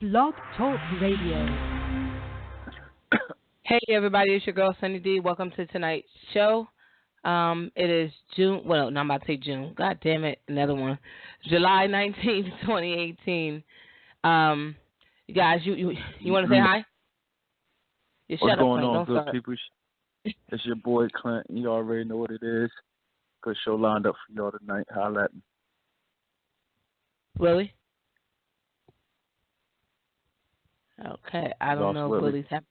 Blog Talk Radio. Hey everybody, it's your girl Sunny D. Welcome to tonight's show. It is June. Well, no, I'm about to say June. God damn it, another one. July 19th, 2018. You guys, you want to say hi? You What's shut up, going Clint. on, Don't good start. people? It's your boy Clint. You already know what it is. Good show lined up for y'all tonight. Holla at me. Willie? Okay, I don't know if Willie's happy.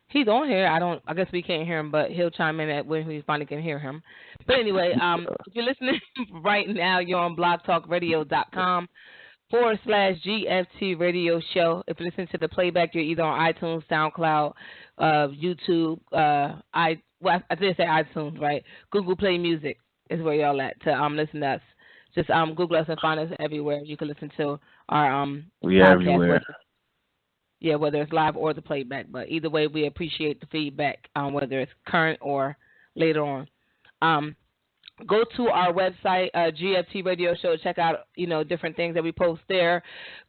He's on here. I guess we can't hear him, but he'll chime in when we finally can hear him. But anyway, if you're listening right now, you're on blogtalkradio.com/GFT Radio Show. If you listen to the playback, you're either on iTunes, SoundCloud, YouTube. I did say iTunes, right? Google Play Music is where y'all at to listen to us. Just Google us and find us everywhere. You can listen to our we podcast. everywhere. Whether it's live or the playback. But either way, we appreciate the feedback, whether it's current or later on. Go to our website, GFT Radio Show. Check out, different things that we post there.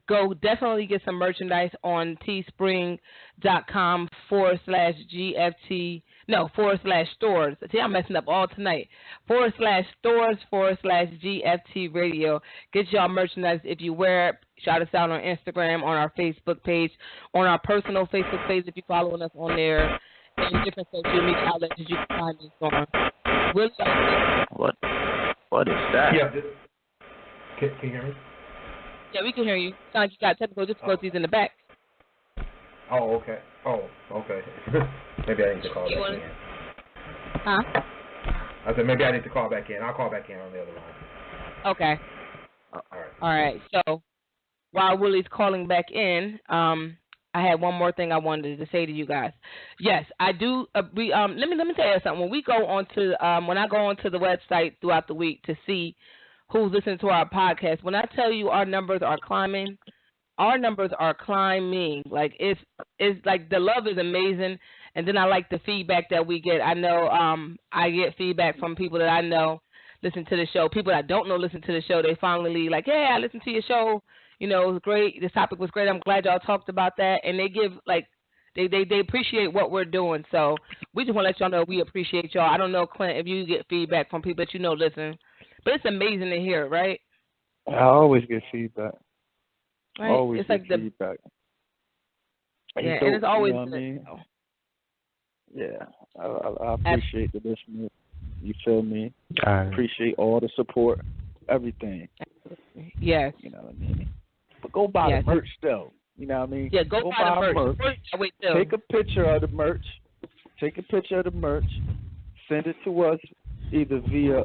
Go definitely get some merchandise on teespring.com/GFT. No, /stores. See, I'm messing up all tonight. /stores/GFT Radio. Get y'all merchandise if you wear it. Shout us out on Instagram, on our Facebook page, on our personal Facebook page if you're following us on there, and different social media outlets that you can find us on. What is that? Yeah. Can you hear me? Yeah, we can hear you. Sound like you got technical difficulties in the back. Oh, okay. Maybe I need to call back in. Huh? I said maybe I need to call back in. I'll call back in on the other line. Okay. All right. So while Willie's calling back in, I had one more thing I wanted to say to you guys. Yes, I do. Let me tell you something. When I go onto the website throughout the week to see who's listening to our podcast, when I tell you our numbers are climbing, Like it's like the love is amazing, and then I like the feedback that we get. I know I get feedback from people that I know listen to the show. People that I don't know listen to the show. They finally like, hey, I listened to your show. It was great. This topic was great. I'm glad y'all talked about that. And they give, they appreciate what we're doing. So we just want to let y'all know we appreciate y'all. I don't know, Clint, if you get feedback from people that listen. But it's amazing to hear, right? I always get feedback. Right? Always it's get like feedback. And it's always you know good. what I mean? Yeah, I appreciate the listening. You feel me? I appreciate all the support, everything. Yes. You know what I mean? But go buy the merch, though. You know what I mean? Yeah, go buy the merch. Take a picture of the merch. Send it to us either via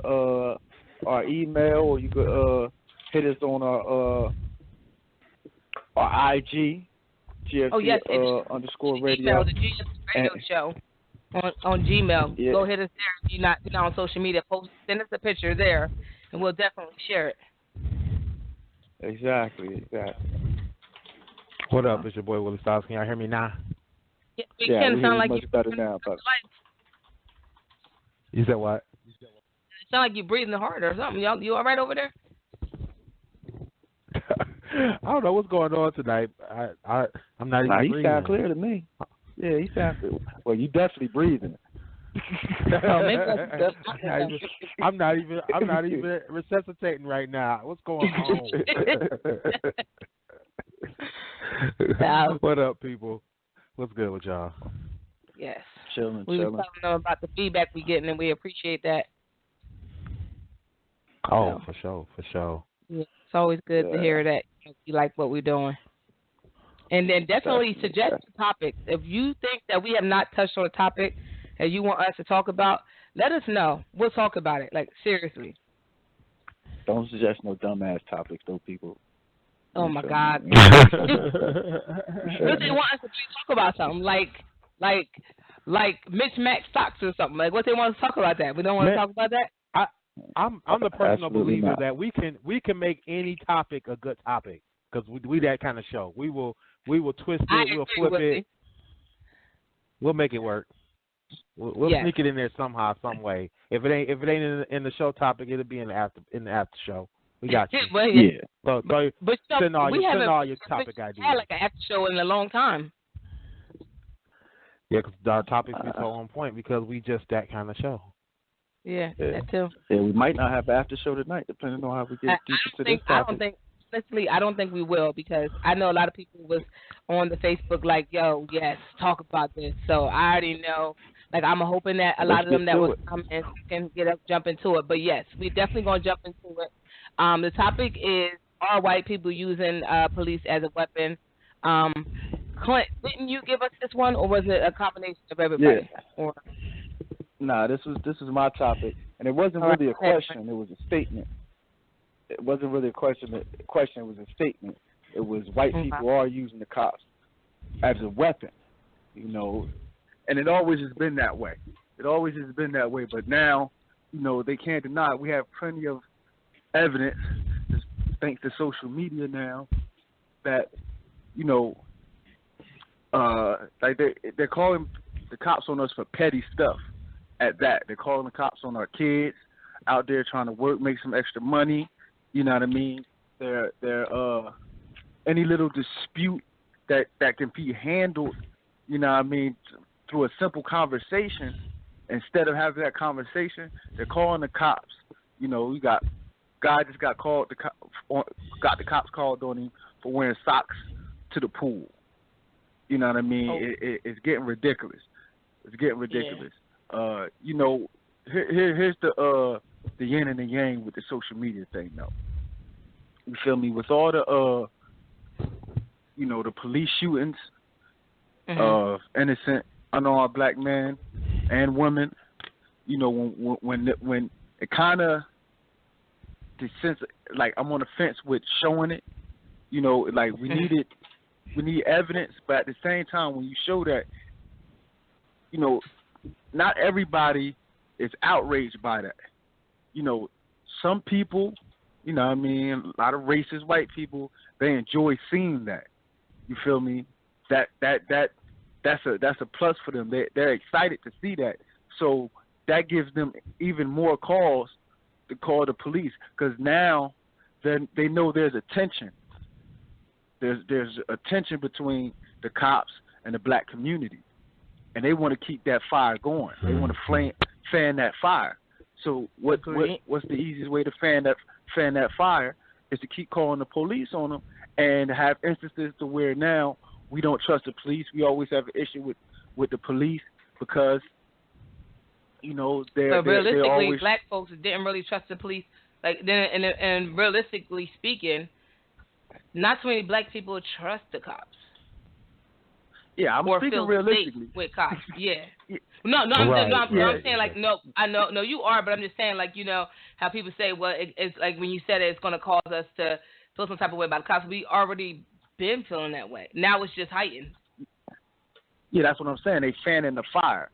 our email, or you could hit us on our IG, GFT _ radio. Email the GFT Radio Show on Gmail. Yeah. Go hit us there. If you're not on social media, send us a picture there, and we'll definitely share it. Exactly. What up? It's your boy Willie Styles. Can y'all hear me now? Yeah, we can sound like much better now. But you said what? It sound like you're breathing hard or something. You all right over there? I don't know what's going on tonight. I'm not even breathing. He sound clear to me. Yeah, he sounds clear. Well, you definitely breathing. I'm not even resuscitating right now. What's going on? What up, people? What's good with y'all? Yes. Chilling. We were telling them about the feedback we're getting, and we appreciate that. Oh, for sure. Yeah, it's always good to hear that you like what we're doing. And then definitely suggest topics. If you think that we have not touched on a topic that you want us to talk about, let us know. We'll talk about it. Like, seriously. Don't suggest no dumbass topics, though, people. Oh, my God. If they want us to talk about something, like Mitch Mac stocks or something. Like, what they want us to talk about that? We don't want to talk about that? I'm the personal believer that we can make any topic a good topic, because we that kind of show. We will twist it, we'll flip it, we'll make it work. We'll sneak it in there somehow, some way. If it ain't in the show topic, it'll be in the after show. We got you. But, yeah. So send all your topic ideas. Had like an after show in a long time. Yeah, because our topics be so on point because we just that kind of show. Yeah, that too. Yeah, we might not have an after show tonight, depending on how we get deep into this topic. I don't think we will because I know a lot of people was on the Facebook like, yo, yes, talk about this. So I already know. Like, I'm hoping that a lot of them that will come and can jump into it. But, yes, we definitely going to jump into it. The topic is, are white people using police as a weapon? Clint, didn't you give us this one, or was it a combination of everybody? Yeah. Nah, this was my topic, and it wasn't really a question. It was a statement. It wasn't really a question. It was a statement. It was white people are using the cops as a weapon, you know, and it always has been that way. It always has been that way, but now, you know, they can't deny it. We have plenty of evidence, thanks to social media now, that, you know, like they're calling the cops on us for petty stuff. At that, they're calling the cops on our kids out there trying to work, make some extra money. You know what I mean? They're any little dispute that can be handled, you know what I mean, through a simple conversation. Instead of having that conversation, they're calling the cops. You know, we got guy just got called. Got the cops called on him for wearing socks to the pool. You know what I mean? It's getting ridiculous. It's getting ridiculous. Yeah. You know, here's the yin and the yang with the social media thing, though. You feel me? With all the you know, the police shootings of innocent, unarmed black men and women. You know, when it kind of the sense like I'm on the fence with showing it. You know, like we need evidence, but at the same time, when you show that, you know, not everybody is outraged by that. You know, some people, you know what I mean, a lot of racist white people, they enjoy seeing that. You feel me? That's a plus for them. They're excited to see that. So that gives them even more cause to call the police, because now they know there's a tension. There's a tension between the cops and the black community, and they want to keep that fire going. They want to fan that fire. So what's the easiest way to fan that fire is to keep calling the police on them and have instances to where now we don't trust the police. We always have an issue with the police because, you know, they're always... black folks didn't really trust the police. Like, and realistically speaking, not too many black people trust the cops. Yeah, I'm speaking realistically with cops. Yeah. I'm saying like no, I know you are, but I'm just saying like, you know how people say, well, it's like when you said it's going to cause us to feel some type of way about the cops. We already been feeling that way. Now it's just heightened. Yeah, that's what I'm saying. They fanning the fire.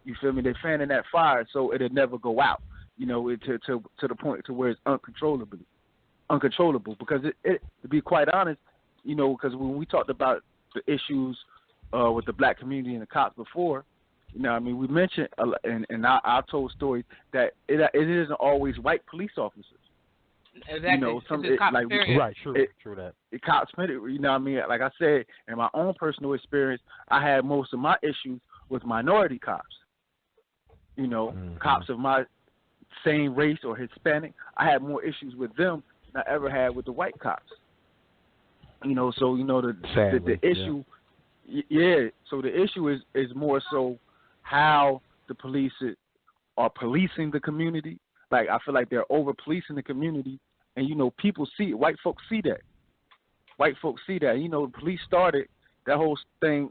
You feel me? They're fanning that fire so it'll never go out. You know, to the point to where it's uncontrollable. Because it to be quite honest, you know, because when we talked about the issues with the black community and the cops before, you know, I mean, we mentioned and I told stories that it isn't always white police officers. Exactly. You know, true that. The cops, you know what I mean? Like I said, in my own personal experience, I had most of my issues with minority cops. You know, cops of my same race or Hispanic, I had more issues with them than I ever had with the white cops. You know, so you know the issue, So the issue is more so how the police are policing the community. Like I feel like they're over policing the community, and you know people see it. White folks see that. You know, the police started that whole thing.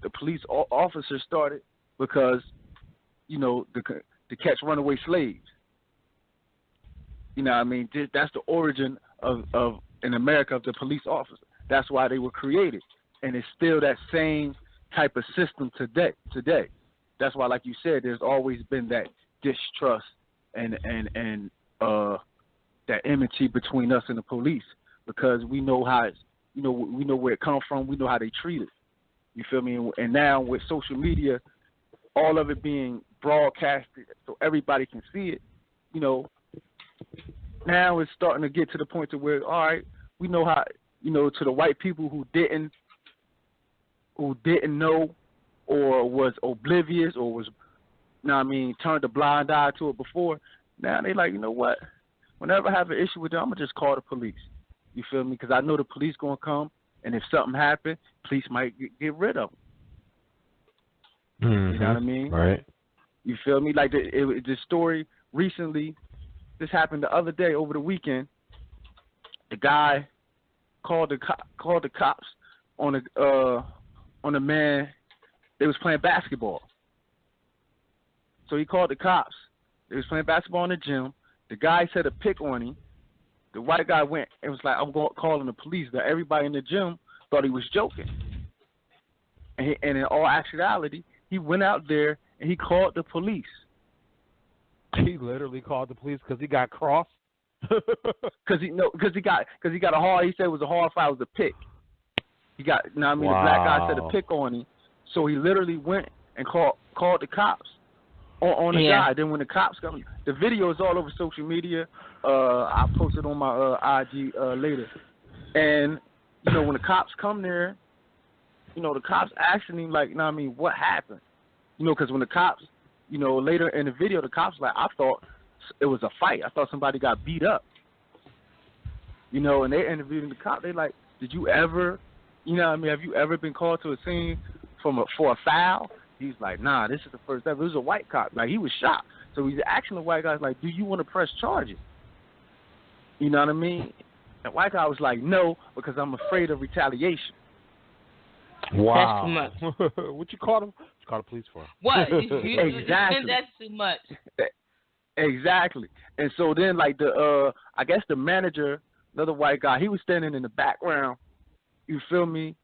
The police officers started because, you know, to catch runaway slaves. You know what I mean? That's the origin of in America of the police officer. That's why they were created. And it's still that same type of system today. That's why, like you said, there's always been that distrust and that enmity between us and the police, because we know how it's, you know, we know where it comes from. We know how they treat it. You feel me? And now with social media, all of it being broadcasted so everybody can see it, you know, now it's starting to get to the point to where, all right, we know how, to the white people who didn't know or was oblivious or was, turned a blind eye to it before. Now they like, you know what? Whenever I have an issue with them, I'm going to just call the police. You feel me? Because I know the police going to come, and if something happens, police might get rid of them. Mm-hmm. You know what I mean? Right. You feel me? Like the story recently, this happened the other day over the weekend. The guy called the cops on a man. They was playing basketball. So he called the cops. They was playing basketball in the gym. The guy said a pick on him. The white guy went and was like, I'm calling the police. But everybody in the gym thought he was joking. And in all actuality, he went out there and he called the police. He literally called the police because he got crossed. Because he got a hard. He said it was a hard foul. It was a pick. He got. Wow. The black guy said a pick on him. So he literally went and called the cops on the guy. Then when the cops come, the video is all over social media. I'll post it on my IG later. And when the cops come there, the cops asking him like, what happened? Because when the cops, later in the video, the cops like, I thought it was a fight. I thought somebody got beat up. And they interviewing the cop. They like, did you ever, have you ever been called to a scene for a foul? He's like, nah, this is the first time. It was a white cop. Like, he was shocked. So he's asking the white guy, like, do you want to press charges? You know what I mean? The white guy was like, no, because I'm afraid of retaliation. Wow. That's too much. What you called him? What you called the police for? What? Exactly. That's too much. Exactly. And so then, like, I guess the manager, another white guy, he was standing in the background. You feel me?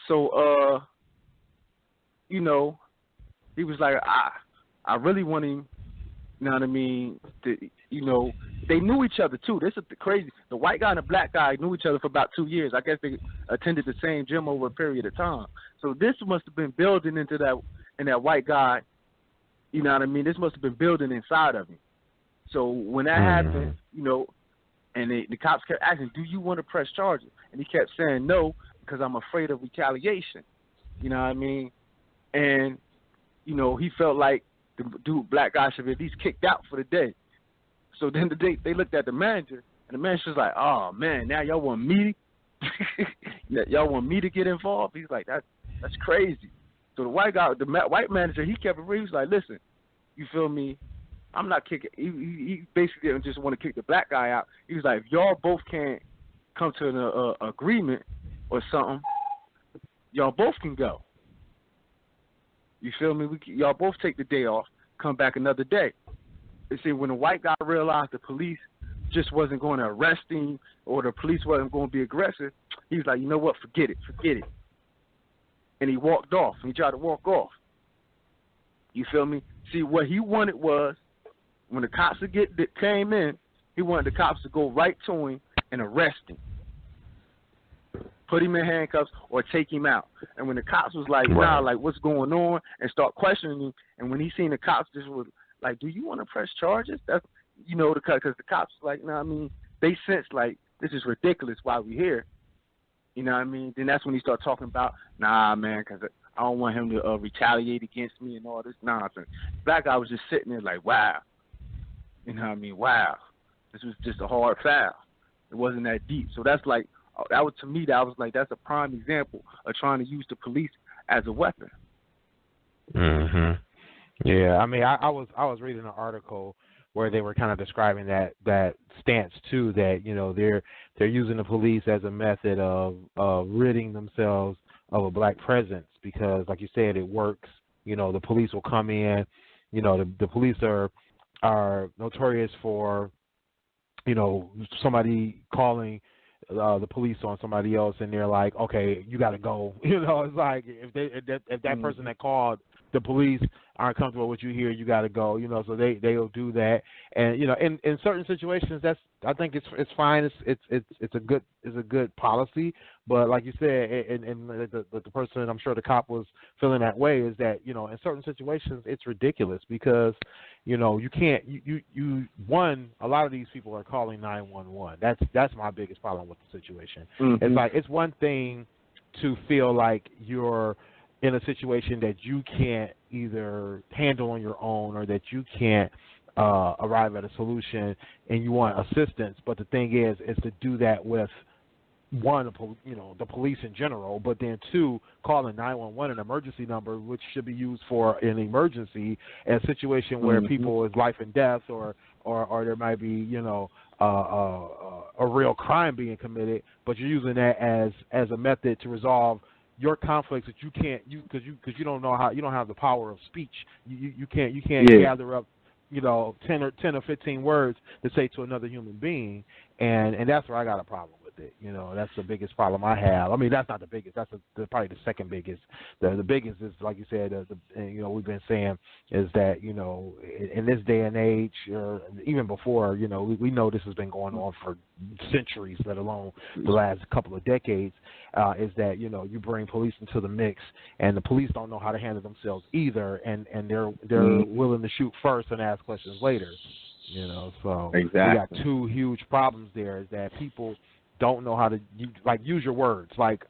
So, he was like, I really want him, you know what I mean, they knew each other, too. This is the crazy. The white guy and the black guy knew each other for about 2 years. I guess they attended the same gym over a period of time. So this must have been building into that white guy, you know what I mean? This must have been building inside of him. So when that happened, and the cops kept asking, do you want to press charges? And he kept saying no, because I'm afraid of retaliation. You know what I mean? And, he felt like the black guy should be at least kicked out for the day. So then they looked at the manager, and the manager was like, oh, man, now y'all want me? Y'all want me to get involved? He's like, that's crazy. So the white guy, the white manager, he kept it real. He was like, listen, you feel me? I'm not kicking. He basically didn't just want to kick the black guy out. He was like, if y'all both can't come to an agreement or something, y'all both can go. You feel me? Y'all both take the day off, come back another day. You see, when the white guy realized the police just wasn't going to arrest him or the police wasn't going to be aggressive, he was like, you know what, forget it. And he walked off. He tried to walk off. You feel me? See, what he wanted was, when the cops came in, he wanted the cops to go right to him and arrest him. Put him in handcuffs or take him out. And when the cops was like, nah, like, what's going on? And start questioning him. And when he seen the cops just was like, do you want to press charges? That's, because the cops like, they sense like, this is ridiculous why we here. You know what I mean? Then that's when he started talking about, nah, man, because I don't want him to retaliate against me and all this nonsense. The black guy was just sitting there like, wow. You know what I mean? Wow. This was just a hard foul. It wasn't that deep. So that's like, that was, to me, that's a prime example of trying to use the police as a weapon. Mhm. Yeah, I mean, I was reading an article where they were kind of describing that stance too, that they're using the police as a method of ridding themselves of a black presence, because, like you said, it works. The police will come in. The police are notorious for somebody calling the police on somebody else, and they're like, okay, you got to go. It's like if that person that called the police aren't comfortable with you here, you got to go. You know, so they'll do that. And you know, in certain situations, I think it's fine. It's a good policy. But like you said, and the person, I'm sure the cop was feeling that way, is that, you know, in certain situations it's ridiculous because, you know, you can't a lot of these people are calling 911. That's my biggest problem with the situation. Mm-hmm. It's like, it's one thing to feel like you're in a situation that you can't either handle on your own or that you can't arrive at a solution and you want assistance. But the thing is to do that with, one, you know, the police in general, but then two, calling 911, an emergency number, which should be used for an emergency, a situation where people is life and death, or there might be, you know, a real crime being committed, but you're using that as a method to resolve your conflicts that you can't, because you don't know how, you don't have the power of speech. You can't gather up, you know, 10 or 15 words to say to another human being, and that's where I got a problem with it. You know, that's the biggest problem I have. I mean, that's not the biggest. That's probably the second biggest. The biggest is, like you said, you know, we've been saying, is that, you know, in this day and age, or even before, you know, we know this has been going on for centuries, let alone the last couple of decades, is that, you know, you bring police into the mix, and the police don't know how to handle themselves either, and they're willing to shoot first and ask questions later. You know, so exactly. We got two huge problems there, is that people don't know how to use your words. Like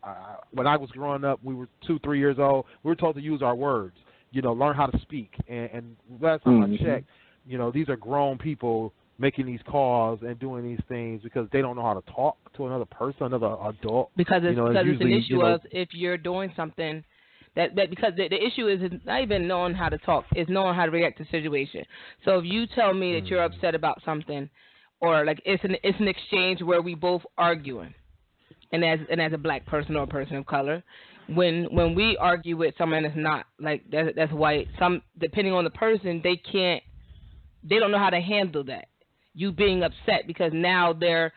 when I was growing up, we were 2-3 years old. We were told to use our words. You know, learn how to speak. And last time I checked, you know, these are grown people making these calls and doing these things because they don't know how to talk to another person, another adult. Because it's, you know, because it's usually, an issue of if you're doing something. That because the issue is not even knowing how to talk, it's knowing how to react to the situation. So if you tell me that you're upset about something, or like it's an exchange where we both arguing, and as a black person or a person of color, when we argue with someone that's not like that's white, some depending on the person, they don't know how to handle that. You being upset because now they're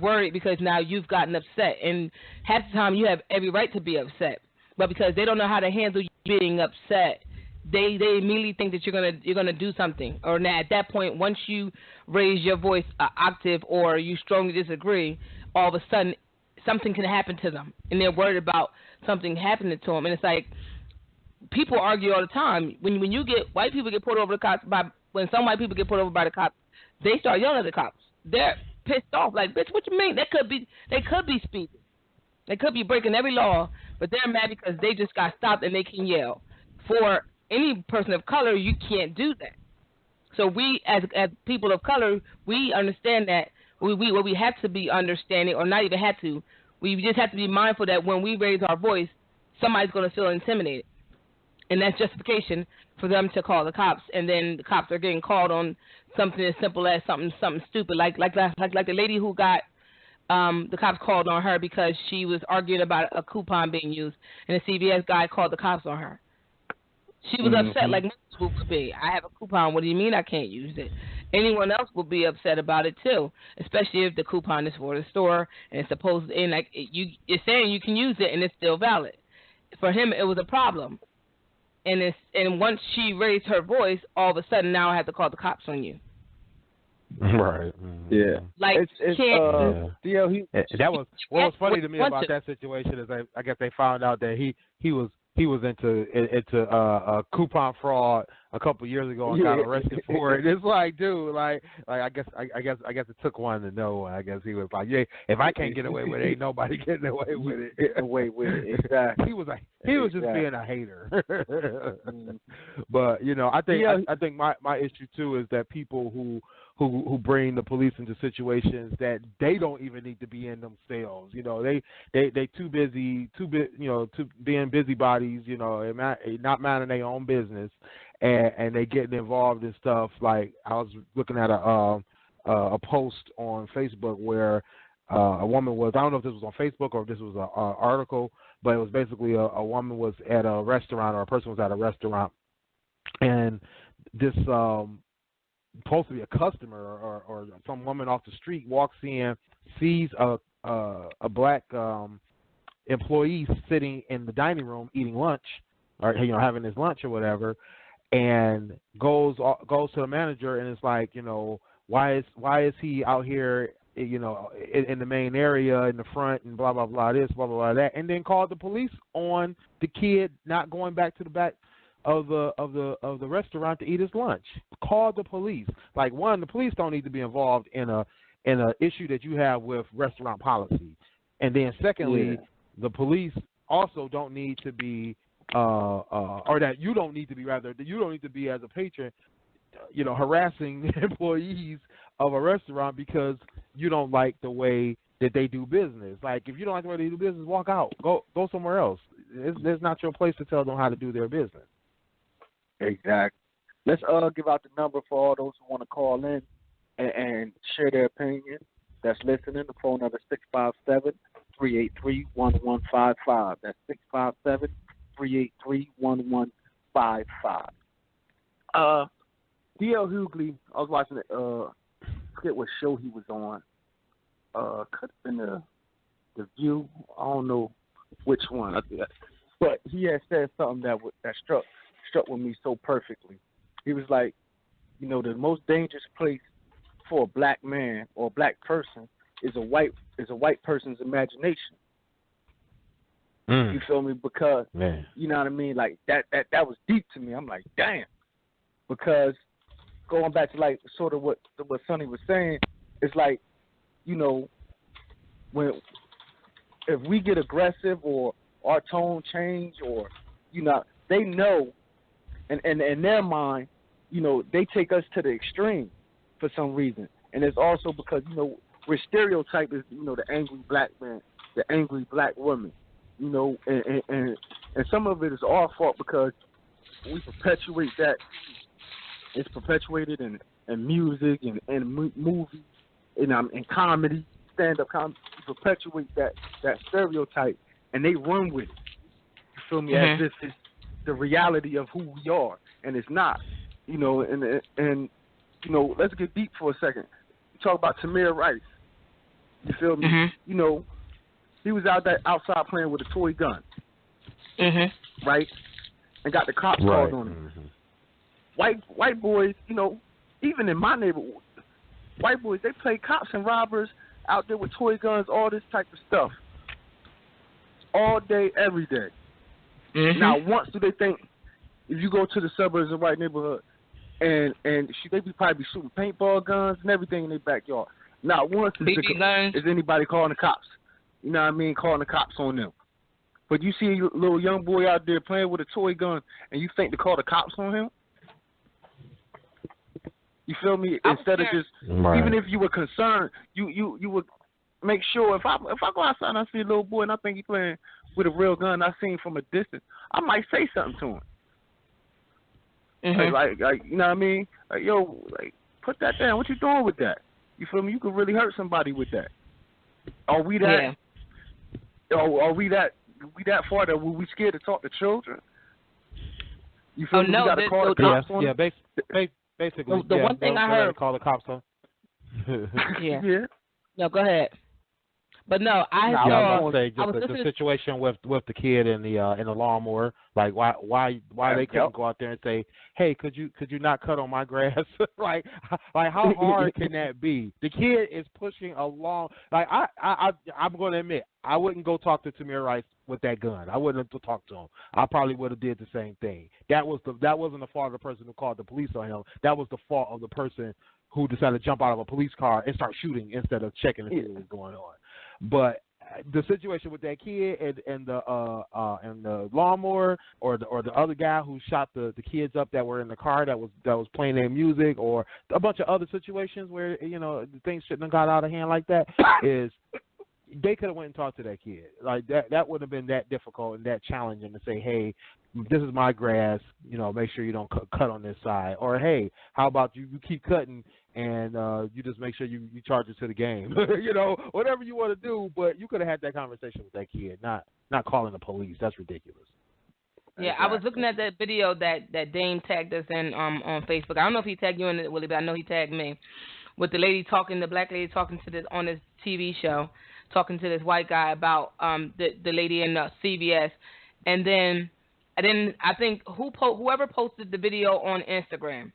worried because now you've gotten upset, and half the time you have every right to be upset. But because they don't know how to handle you being upset, they immediately think that you're gonna do something. Or now at that point, once you raise your voice an octave or you strongly disagree, all of a sudden something can happen to them, and they're worried about something happening to them. And it's like people argue all the time. When white people get pulled over the cops when some white people get pulled over by the cops, they start yelling at the cops. They're pissed off, like, bitch, what you mean? They could be speeding. They could be breaking every law, but they're mad because they just got stopped and they can yell. For any person of color, you can't do that. So we, as people of color, we understand that we have to be understanding, or not even have to. We just have to be mindful that when we raise our voice, somebody's going to feel intimidated, and that's justification for them to call the cops. And then the cops are getting called on something as simple as something stupid, like the lady who got. The cops called on her because she was arguing about a coupon being used, and the CVS guy called the cops on her. She was upset like most people would be. I have a coupon. What do you mean I can't use it? Anyone else will be upset about it too, especially if the coupon is for the store and it's supposed to, and like it's saying you can use it and it's still valid. For him, it was a problem, and once she raised her voice, all of a sudden now I have to call the cops on you. Right. Yeah. Like that was what was funny to me about that situation is I guess they found out that he was into coupon fraud a couple years ago and got arrested for it. It's like, dude, like I guess it took one to know. I guess he was like, yeah, if I can't get away with it, ain't nobody getting away with it. Exactly. He was just being a hater. But you know, I think my issue too is that people who bring the police into situations that they don't even need to be in themselves. You know, they too busy, being busybodies. You know, and not minding their own business, and they getting involved in stuff. Like I was looking at a post on Facebook where a woman was, I don't know if this was on Facebook or if this was an article, but it was basically a woman was at a restaurant, or a person was at a restaurant, and this supposed to be a customer or some woman off the street walks in, sees a black employee sitting in the dining room eating lunch, or having his lunch or whatever, and goes to the manager and it's like, why is he out here, in the main area in the front and blah blah blah this blah blah blah that, and then called the police on the kid not going back to the back of the restaurant to eat his lunch. Called the police. Like, one, the police don't need to be involved in a issue that you have with restaurant policy, and then secondly, the police also don't need to be or that you don't need to be, rather, that you don't need to be as a patron, harassing employees of a restaurant because you don't like the way that they do business. Like, if you don't like the way they do business, walk out. Go somewhere else. It's not your place to tell them how to do their business. Exactly. Let's give out the number for all those who want to call in and share their opinion. That's listening. The phone number is 657-383-1155. That's 657-383-1155. D.L. Hughley, I was watching it, forget what show he was on. Could have been the View. I don't know which one. But he had said something that struck with me so perfectly. He was like, the most dangerous place for a black man or a black person is a white person's imagination. You feel me? Because you know what I mean? Like that was deep to me. I'm like, damn. Because going back to like sort of what Sonny was saying, it's like, when if we get aggressive or our tone change or they know, and in their mind, they take us to the extreme for some reason. And it's also because, we're stereotyped as, the angry black man, the angry black woman, and some of it is our fault because we perpetuate that. It's perpetuated in music and movies, and comedy, stand-up comedy. We perpetuate that stereotype, and they run with it. You feel me? As if it's the reality of who we are, and it's not. And let's get deep for a second. Talk about Tamir Rice. You feel me? He was outside playing with a toy gun, right? And got the cops called on him. White boys, even in my neighborhood, white boys, they play cops and robbers out there with toy guns, all this type of stuff, all day, every day. Now, once do they think, if you go to the suburbs of white neighborhood, and they probably be shooting paintball guns and everything in their backyard. Not once is anybody calling the cops. You know what I mean? Calling the cops on them. But you see a little young boy out there playing with a toy gun, and you think to call the cops on him? You feel me? Instead of just, even if you were concerned, you would make sure, if I go outside and I see a little boy and I think he's playing with a real gun, I see him from a distance, I might say something to him. Like, you know what I mean? Like, yo, like, put that down. What you doing with that? You feel me? You could really hurt somebody with that. Are we that? Are we that far that we scared to talk to children? You feel me? No, you got to call the cops on them? Basically, the one thing I heard, call the cops on. Yeah. No, go ahead. But no, I was say just the situation with the kid in the lawnmower. Like why they couldn't go out there and say, hey, could you not cut on my grass? like how hard can that be? The kid is pushing along. Like I'm going to admit, I wouldn't go talk to Tamir Rice with that gun. I wouldn't have talked to him. I probably would have did the same thing. That wasn't the fault of the person who called the police on him. That was the fault of the person who decided to jump out of a police car and start shooting instead of checking to see what was going on. But the situation with that kid and the lawnmower, or the other guy who shot the kids up that were in the car that was playing their music, or a bunch of other situations where things shouldn't have got out of hand like that, is they could have went and talked to that kid. Like that wouldn't have been that difficult and that challenging to say, hey, this is my grass, make sure you don't cut on this side, or hey, how about you keep cutting and you just make sure you charge it to the game, whatever you want to do. But you could have had that conversation with that kid, not calling the police. That's ridiculous. Yeah, exactly. I was looking at that video that Dame tagged us in on Facebook. I don't know if he tagged you in it, Willie, but I know he tagged me, with the black lady talking to this on this TV show, talking to this white guy about the lady in CBS, and then And then I think whoever posted the video on Instagram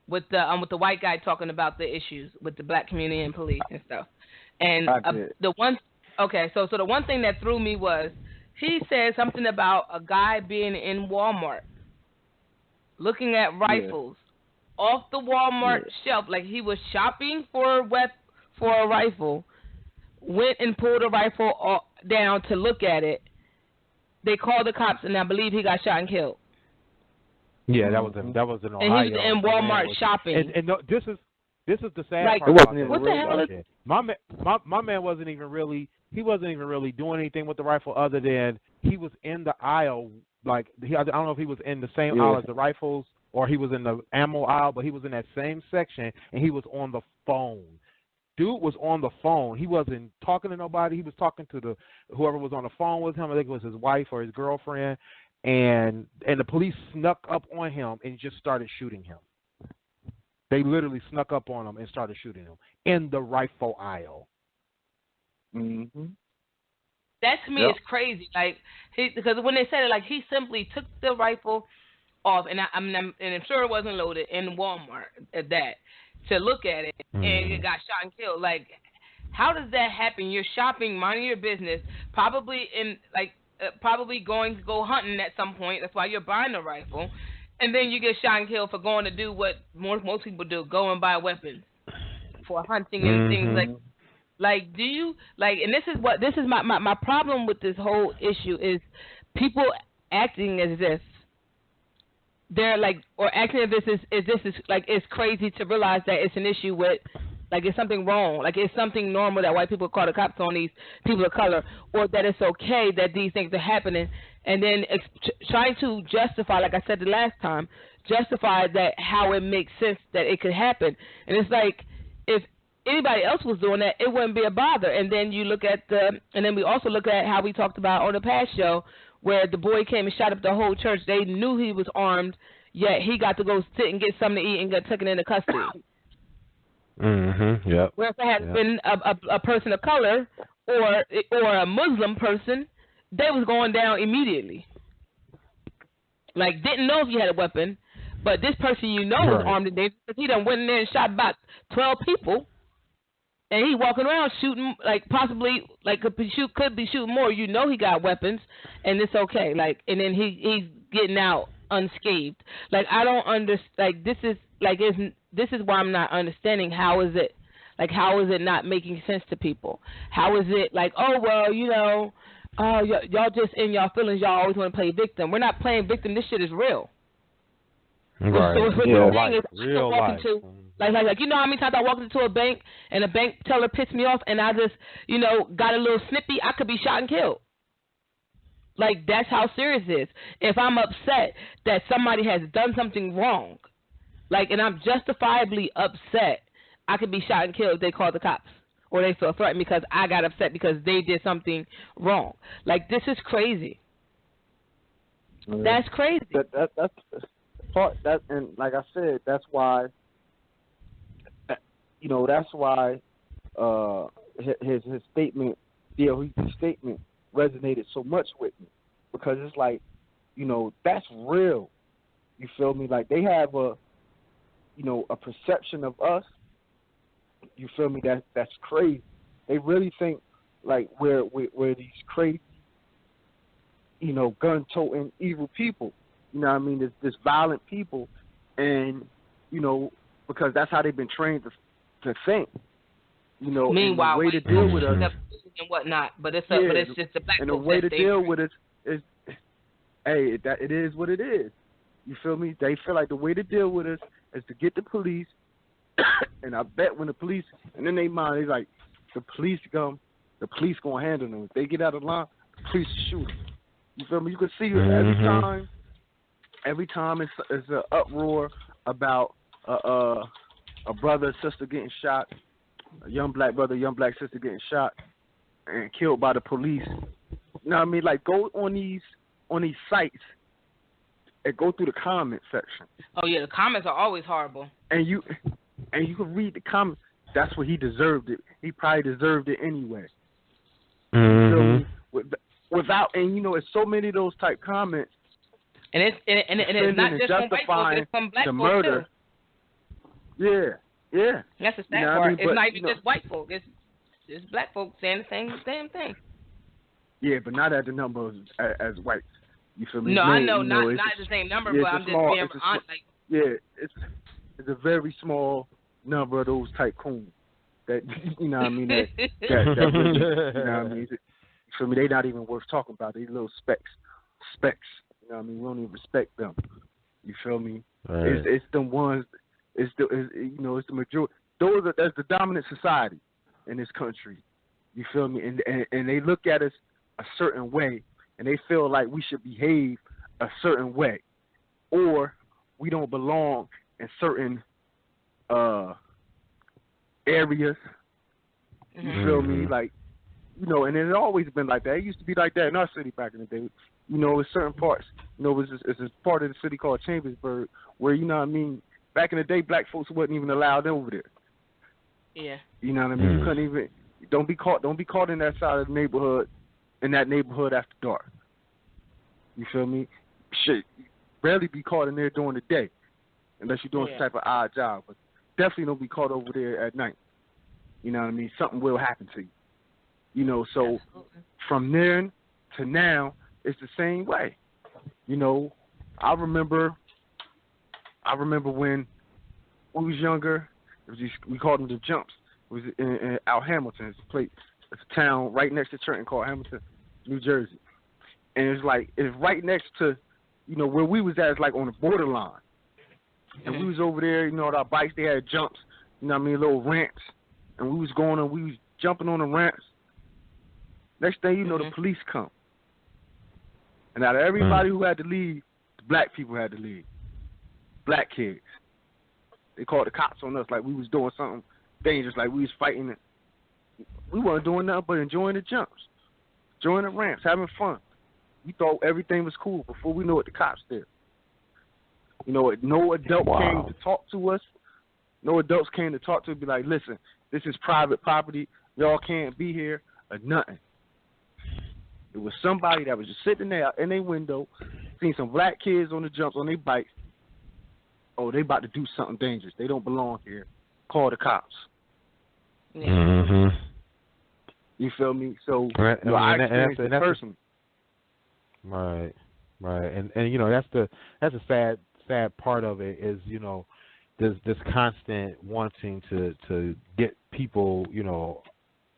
with the white guy talking about the issues with the black community and police and stuff. And the one thing that threw me was he said something about a guy being in Walmart looking at rifles off the Walmart shelf, like he was shopping for a rifle, went and pulled a rifle down to look at it. They called the cops, and I believe he got shot and killed. Yeah, that was in Ohio. And he was in Walmart shopping. And no, this is the sad like, part. What the hell is it? My man wasn't even really doing anything with the rifle other than he was in the aisle. Like I don't know if he was in the same aisle as the rifles or he was in the ammo aisle, but he was in that same section and he was on the phone. Dude was on the phone. He wasn't talking to nobody. He was talking to whoever was on the phone with him. I think it was his wife or his girlfriend. And the police snuck up on him and just started shooting him. They literally snuck up on him and started shooting him in the rifle aisle. Mm-hmm. That to me is crazy. Like because when they said it, like he simply took the rifle off, and I'm sure it wasn't loaded in Walmart at that to look at it, and it got shot and killed. Like, how does that happen? You're shopping, minding your business, probably going to go hunting at some point. That's why you're buying a rifle, and then you get shot and killed for going to do what most people do: go and buy weapons for hunting and things like. Like, do you like? And this is my problem with this whole issue is people acting as if they're like, or acting as if this is like it's crazy to realize that it's an issue with, like it's something wrong, like it's something normal that white people call the cops on these people of color, or that it's okay that these things are happening, and then trying to justify, like I said the last time, justify that how it makes sense that it could happen, and it's like if anybody else was doing that, it wouldn't be a bother. And then you look at and then we also look at how we talked about on the past show, where the boy came and shot up the whole church. They knew he was armed, yet he got to go sit and get something to eat and got taken into custody. Yep. Whereas if it had been a person of color or a Muslim person, they was going down immediately. Like, didn't know if you had a weapon, but this person was armed and dangerous because he done went in there and shot about 12 people. And he walking around shooting, like possibly, like could be shooting more. You know he got weapons, and it's okay. Like, and then he's getting out unscathed. Like, I don't understand. Like, this is why I'm not understanding how is it not making sense to people? How is it like, oh well, y'all just in y'all feelings. Y'all always want to play victim. We're not playing victim. This shit is real. Right. So real life. Like, you know how many times I walked into a bank and a bank teller pissed me off and I just, got a little snippy, I could be shot and killed. Like, that's how serious it is. If I'm upset that somebody has done something wrong, like, and I'm justifiably upset, I could be shot and killed if they call the cops or they feel threatened because I got upset because they did something wrong. Like, this is crazy. That's crazy. That's part that, and like I said, that's why. That's why his statement, DLE's statement, resonated so much with me, because it's like, that's real. You feel me? Like, they have a perception of us. You feel me? That's crazy. They really think like we're these crazy, gun-toting evil people. You know what I mean? This violent people, and because that's how they've been trained to think. Meanwhile, and the way to deal with us and whatnot, but it's just the black. And the way to deal with it is, it is what it is. You feel me? They feel like the way to deal with us is to get the police. And I bet when the police, and then they mind, they like, the police come, the police gonna handle them. If they get out of line, the police shoot them. You feel me? You can see it every time it's an uproar about a brother or sister getting shot, a young black brother, young black sister getting shot and killed by the police. You know what I mean? Like, go on these sites and go through the comment section. Oh yeah, the comments are always horrible. And you can read the comments. That's what he deserved it. He probably deserved it anyway. Mm-hmm. Without, and it's so many of those type comments And it's not just from white folks, it's from black the folks murder. too. Yeah. That's the sad you know part. I mean? It's but, not even just white folks. It's black folks saying the same thing. Yeah, but not at the number as whites. You feel me? No, I know, not the same number, but I'm just being honest. It's a very small number of those type coons that you know what I mean. That really, you know what I mean. You feel me? They not even worth talking about. These little specks. You know what I mean? We don't even respect them. You feel me? Right. It's them ones. It's the majority. That's the dominant society in this country. You feel me? And they look at us a certain way, and they feel like we should behave a certain way, or we don't belong in certain areas. You feel me? Like, you know, and it's always been like that. It used to be like that in our city back in the day. You know, it's certain parts. You know, it's a part of the city called Chambersburg where, you know what I mean, back in the day, black folks wasn't even allowed over there. Yeah. You know what I mean? You couldn't even. Don't be caught in that side of the neighborhood, in that neighborhood after dark. You feel me? Shit, rarely be caught in there during the day, unless you're doing some type of odd job. But definitely don't be caught over there at night. You know what I mean? Something will happen to you. You know, so from then to now, it's the same way. You know, I remember when we was younger, we called them the jumps. It was in Al Hamilton. It's a town right next to Trenton called Hamilton, New Jersey. And it's right next to, you know, where we was at. It's like on the borderline. And we was over there, you know, on our bikes. They had jumps, you know what I mean, little ramps. And we was jumping on the ramps. Next thing you know, the police come. And out of everybody who had to leave, the black people had to leave. Black kids. They called the cops on us like we was doing something dangerous, like we was fighting. We weren't doing nothing but enjoying the jumps, enjoying the ramps, having fun. We thought everything was cool before we knew it, the cops did. You know, no adult came to talk to us. No adults came to talk to us, be like, listen, this is private property. Y'all can't be here or nothing. It was somebody that was just sitting there in their window, seeing some black kids on the jumps on their bikes. Oh, they about to do something dangerous. They don't belong here. Call the cops. Yeah. You feel me? So I experienced it personally. Right, and you know that's the sad part of it is, you know, this constant wanting to get people, you know,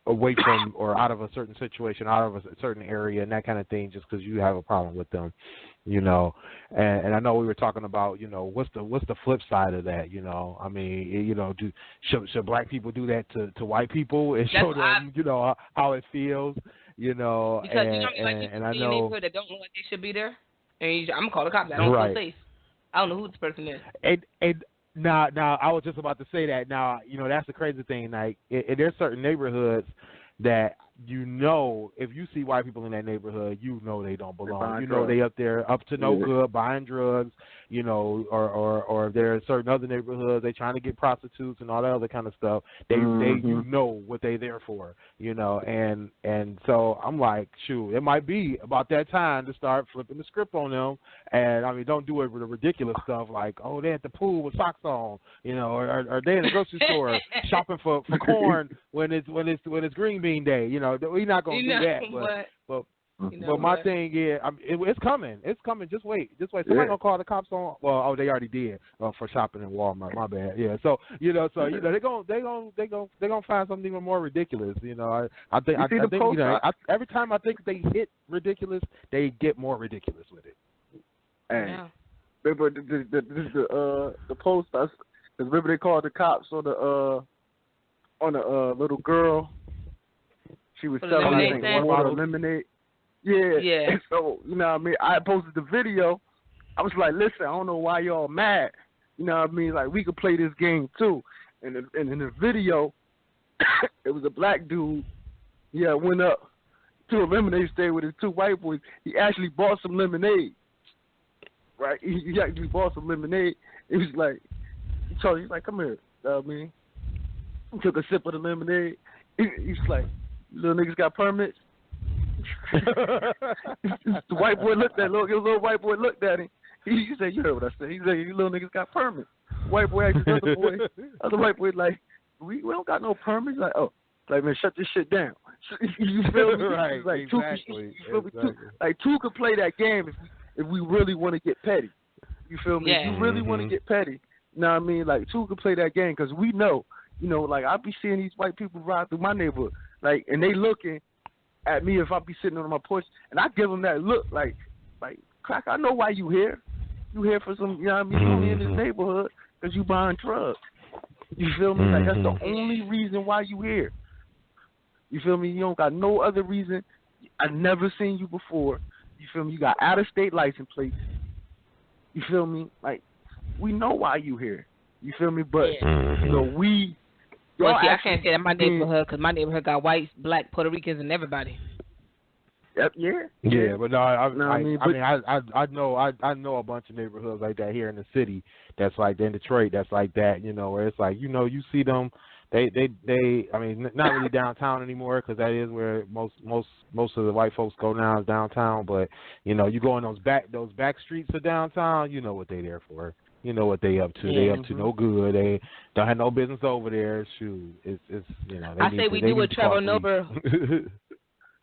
away from or out of a certain situation, out of a certain area, and that kind of thing, just because you have a problem with them, you know. And I know we were talking about, you know, what's the flip side of that, you know. I mean, you know, should black people do that to white people and show them, you know, how it feels, you know? Because you know, like and I know neighborhood that don't know like they should be there, and I'm gonna call the cops. I don't feel safe. I don't know who this person is. And now, I was just about to say that. Now, you know, that's the crazy thing. Like, there's certain neighborhoods that, you know, if you see white people in that neighborhood, you know they don't belong. You know they up there up to no good, buying drugs, you know, or if there are certain other neighborhoods, they trying to get prostitutes and all that other kind of stuff. They you know what they there for, you know, and so I'm like, shoot, it might be about that time to start flipping the script on them. And I mean, don't do it with the ridiculous stuff like, oh, they at the pool with socks on, you know, or they in the grocery store shopping for corn when it's green bean day, you know. We're not gonna do that, but my thing is, it's coming. It's coming. Just wait. Somebody gonna call the cops on. Well, they already did for shopping in Walmart. My bad. Yeah. So you know, they're gonna find something even more ridiculous. You know, I think you know, every time I think they hit ridiculous, they get more ridiculous with it. Hey, remember the post? Because remember they called the cops on the little girl. She was selling, I think, 1 bottle of lemonade. Yeah. And so, you know what I mean? I posted the video. I was like, listen, I don't know why y'all mad. You know what I mean? Like, we could play this game, too. And in the video, it was a black dude. Yeah, went up to a lemonade stand with his 2 white boys. He actually bought some lemonade. Right? He actually bought some lemonade. He was like, he's like, come here. You know what I mean? He took a sip of the lemonade. He's like, little niggas got permits. The white boy looked at his little white boy looked at him. He said, you heard what I said. He said, you little niggas got permits. White boy asked the other boy. Other white boy like, we don't got no permits. Like, oh, like man, shut this shit down. You feel me? Right, like, exactly. Two could play that game if we really want to get petty. You feel me? Yeah. If you really want to get petty, you know what I mean? Like, two could play that game because we know, you know, like I be seeing these white people ride through my neighborhood, like, and they looking at me if I be sitting on my porch, and I give them that look, like, crack. I know why you here. You here for some, you know what I mean? You only in this neighborhood because you buying drugs. You feel me? Like, that's the only reason why you here. You feel me? You don't got no other reason. I never seen you before. You feel me? You got out-of-state license plates. You feel me? Like, we know why you here. You feel me? But, you know, well, see, I can't say that my neighborhood because my neighborhood got whites, black, Puerto Ricans, and everybody. Yeah, but no, I know a bunch of neighborhoods like that here in the city. That's like in Detroit. That's like that. You know, where it's like, you know, you see them. They I mean, not really downtown anymore because that is where most of the white folks go now is downtown. But you know, you go in those back streets of downtown. You know what they there for. You know what they up to. They up to no good. They don't have no business over there. Shoot, it's you know. I say we do what Trevor Noah.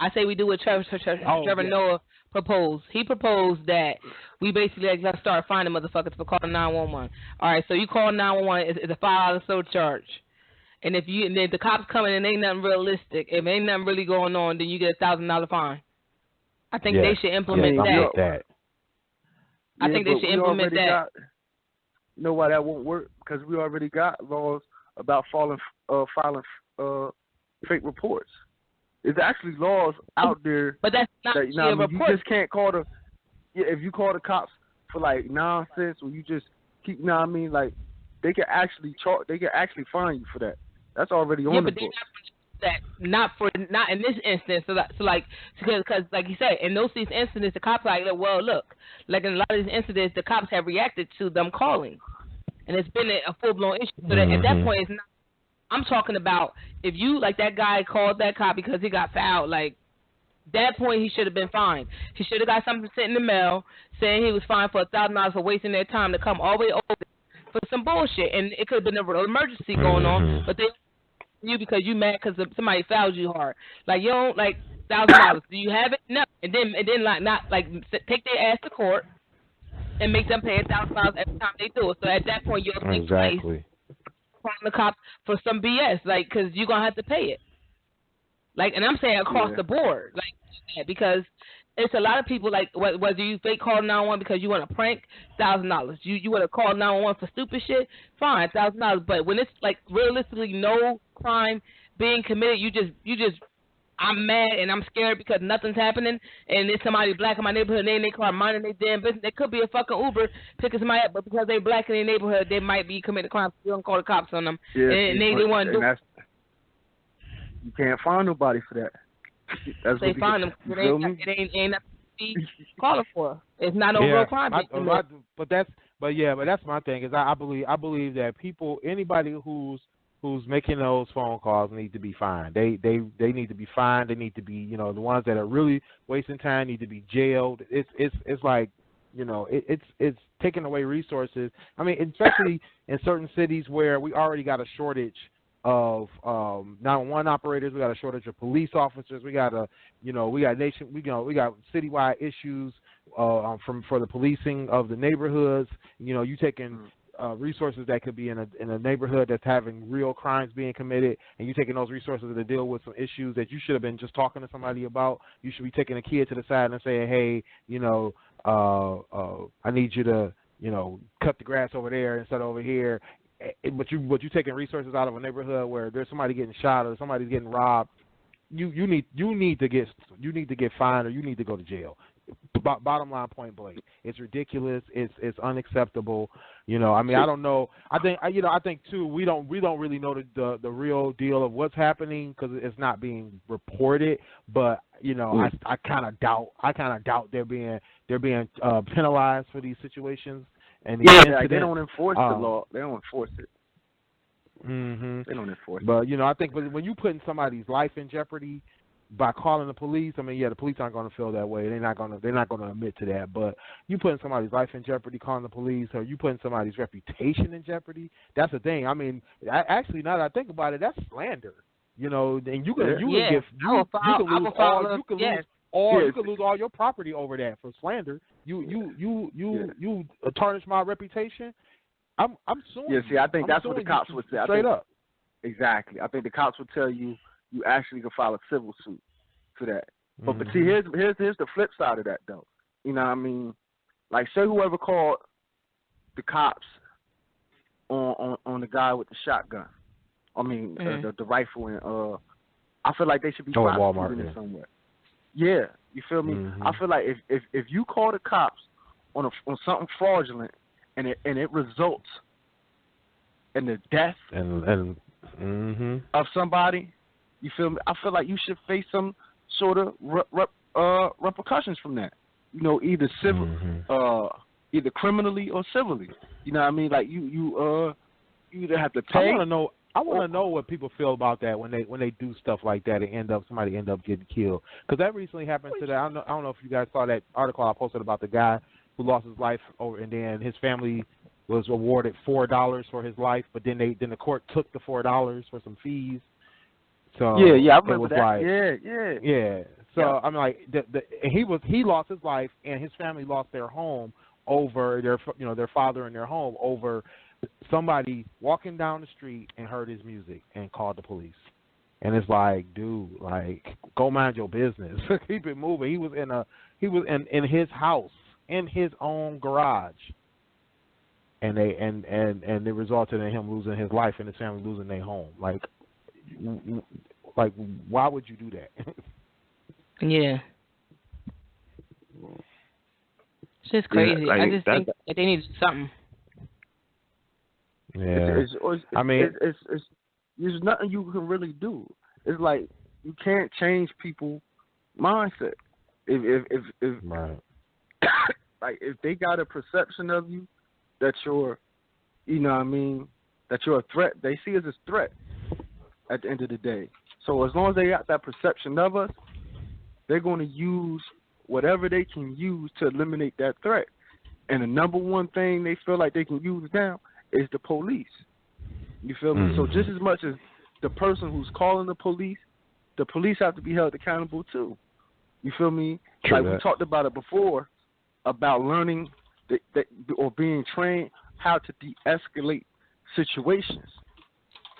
I say we do what Trevor Noah proposed. He proposed that we basically let's start finding motherfuckers for calling 911. All right, so you call 911, it's a $5 surcharge. And if the cops coming and ain't nothing realistic, if ain't nothing really going on, then you get a $1,000 fine. I think they should implement that. I think they should implement that. You know why that won't work? Because we already got laws about filing fake reports. There's actually laws out there. But that's not that, you know, a report. You just can't call if you call the cops for like nonsense, or you just keep, you know what I mean? Like, they can actually fine you for that. That's already on the book. Not in this instance. So like, because like you said, in those incidents, the cops are like, well, look, like in a lot of these incidents, the cops have reacted to them calling, and it's been a full blown issue. So that at that point, it's not. I'm talking about if you, like that guy called that cop because he got fouled, like, that point he should have been fined. He should have got something sent in the mail saying he was fined for $1,000 for wasting their time to come all the way over for some bullshit. And it could have been an emergency going on, but they because you mad because somebody fouled you hard. Like, you don't, like, $1,000. Do you have it? No. And then like, not, like, take their ass to court and make them pay $1,000 every time they do it. So at that point, you'll take place calling the cops for some BS, like, because you're going to have to pay it. Like, and I'm saying across the board, like, because it's a lot of people, like, whether you fake call 911 because you want to prank, $1,000. You want to call 911 for stupid shit, fine, $1,000. But when it's, like, realistically no crime being committed, you just, I'm mad and I'm scared because nothing's happening, and there's somebody black in my neighborhood and they in their car minding their damn business. They could be a fucking Uber picking somebody up, but because they black in their neighborhood, they might be committing crime. You don't call the cops on them, and they want to do. You can't find nobody for that. That's they find them. It ain't nothing to be calling for. It's not no real crime. But that's my thing is I believe that anybody who's making those phone calls need to be fined. They need to be fined. They need to be, you know, the ones that are really wasting time need to be jailed. It's like, you know, it's taking away resources. I mean, especially in certain cities where we already got a shortage of 911 operators, we got a shortage of police officers. We got we got citywide issues for the policing of the neighborhoods. You know, you taking resources that could be in a neighborhood that's having real crimes being committed, and you taking those resources to deal with some issues that you should have been just talking to somebody about. You should be taking a kid to the side and saying, hey, you know, I need you to, you know, cut the grass over there instead of over here. But you taking resources out of a neighborhood where there's somebody getting shot or somebody's getting robbed. You need to get fined or you need to go to jail. Bottom line, point blank, it's ridiculous. It's unacceptable. You know, I mean, I don't know. I think too. We don't really know the real deal of what's happening because it's not being reported. But you know, I kind of doubt they're being penalized for these situations. And they don't enforce the law. They don't enforce it. Mm-hmm. They don't enforce it. But you know, I think when you putting somebody's life in jeopardy, by calling the police, I mean, yeah, the police aren't going to feel that way. They're not going to admit to that. But you putting somebody's life in jeopardy, calling the police, or you putting somebody's reputation in jeopardy. That's the thing. I mean, actually, now that I think about it, that's slander. You know, and you can lose all your property over that for slander. You tarnish my reputation. I'm suing. Yeah, see, I think that's what the cops would say. Straight up. Exactly. I think the cops would tell you actually can file a civil suit for that. But see, here's the flip side of that though. You know what I mean? Like, say whoever called the cops on the guy with the shotgun. I mean, the rifle, and I feel like they should be prosecuted in some way. Yeah, you feel me? I feel like if you call the cops on something fraudulent and it results in the death of somebody, you feel me? I feel like you should face some sort of repercussions from that. You know, either civil, either criminally or civilly. You know what I mean? Like you either have to pay. I want to know what people feel about that when they do stuff like that and somebody end up getting killed. Because that recently happened to that. I don't know if you guys saw that article I posted about the guy who lost his life and then his family was awarded $4 for his life, but then the court took the $4 for some fees. So yeah, I remember that. Yeah. So I'm like, he lost his life and his family lost their home over their father and their home over somebody walking down the street and heard his music and called the police. And it's like, dude, like, go mind your business. Keep it moving. He was in his house, in his own garage. And it resulted in him losing his life and his family losing their home. Like why would you do that? Yeah. It's just crazy. Yeah, like, I just think that they need something. Yeah. It's there's nothing you can really do. It's like you can't change people's mindset. If right. Like if they got a perception of you that you're, you know what I mean, that you're a threat, they see us as a threat at the end of the day. So as long as they got that perception of us, they're going to use whatever they can use to eliminate that threat. And the number one thing they feel like they can use now is the police. You feel me? So just as much as the person who's calling the police have to be held accountable too. You feel me? True we talked about it before, about learning or being trained how to de-escalate situations.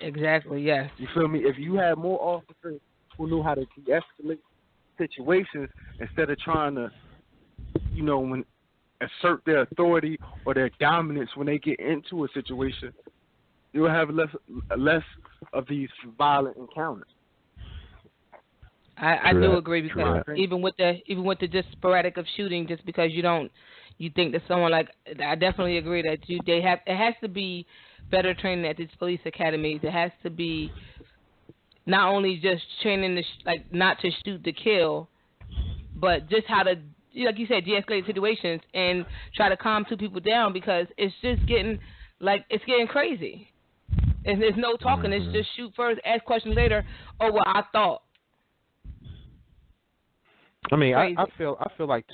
Exactly, yes. You feel me? If you had more officers who knew how to de-escalate situations instead of trying to, when assert their authority or their dominance when they get into a situation, you will have less of these violent encounters. I do agree, because even with the just sporadic of shooting, just because you think that someone, like, I definitely agree that it has to be better training at these police academies. It has to be not only just training not to shoot to kill, but just how to, like you said, de-escalate situations and try to calm two people down, because it's just getting crazy. And there's no talking. It's just shoot first, ask questions later. Oh, well, I thought. I mean, I feel like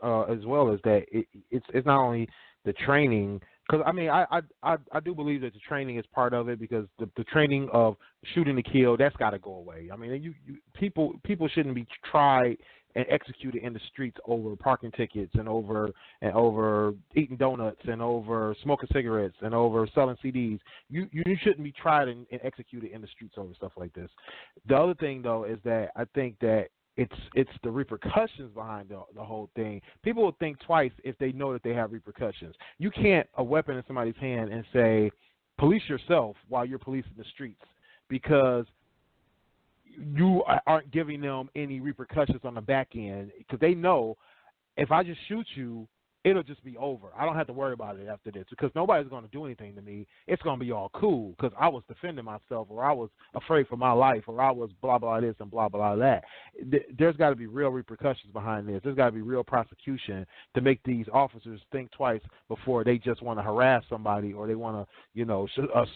as well as that it's not only the training, because I mean I do believe that the training is part of it, because the training of shooting to kill, that's got to go away. I mean, people shouldn't be tried and executed in the streets over parking tickets and over eating donuts and over smoking cigarettes and over selling CDs. You shouldn't be tried and executed in the streets over stuff like this. The other thing though is that I think that it's the repercussions behind the whole thing. People will think twice if they know that they have repercussions. You can't a weapon in somebody's hand and say, police yourself while you're policing the streets, because you aren't giving them any repercussions on the back end, because they know if I just shoot you, it'll just be over. I don't have to worry about it after this because nobody's going to do anything to me. It's going to be all cool because I was defending myself, or I was afraid for my life, or I was blah, blah, this and blah, blah, that. There's got to be real repercussions behind this. There's got to be real prosecution to make these officers think twice before they just want to harass somebody, or they want to, you know,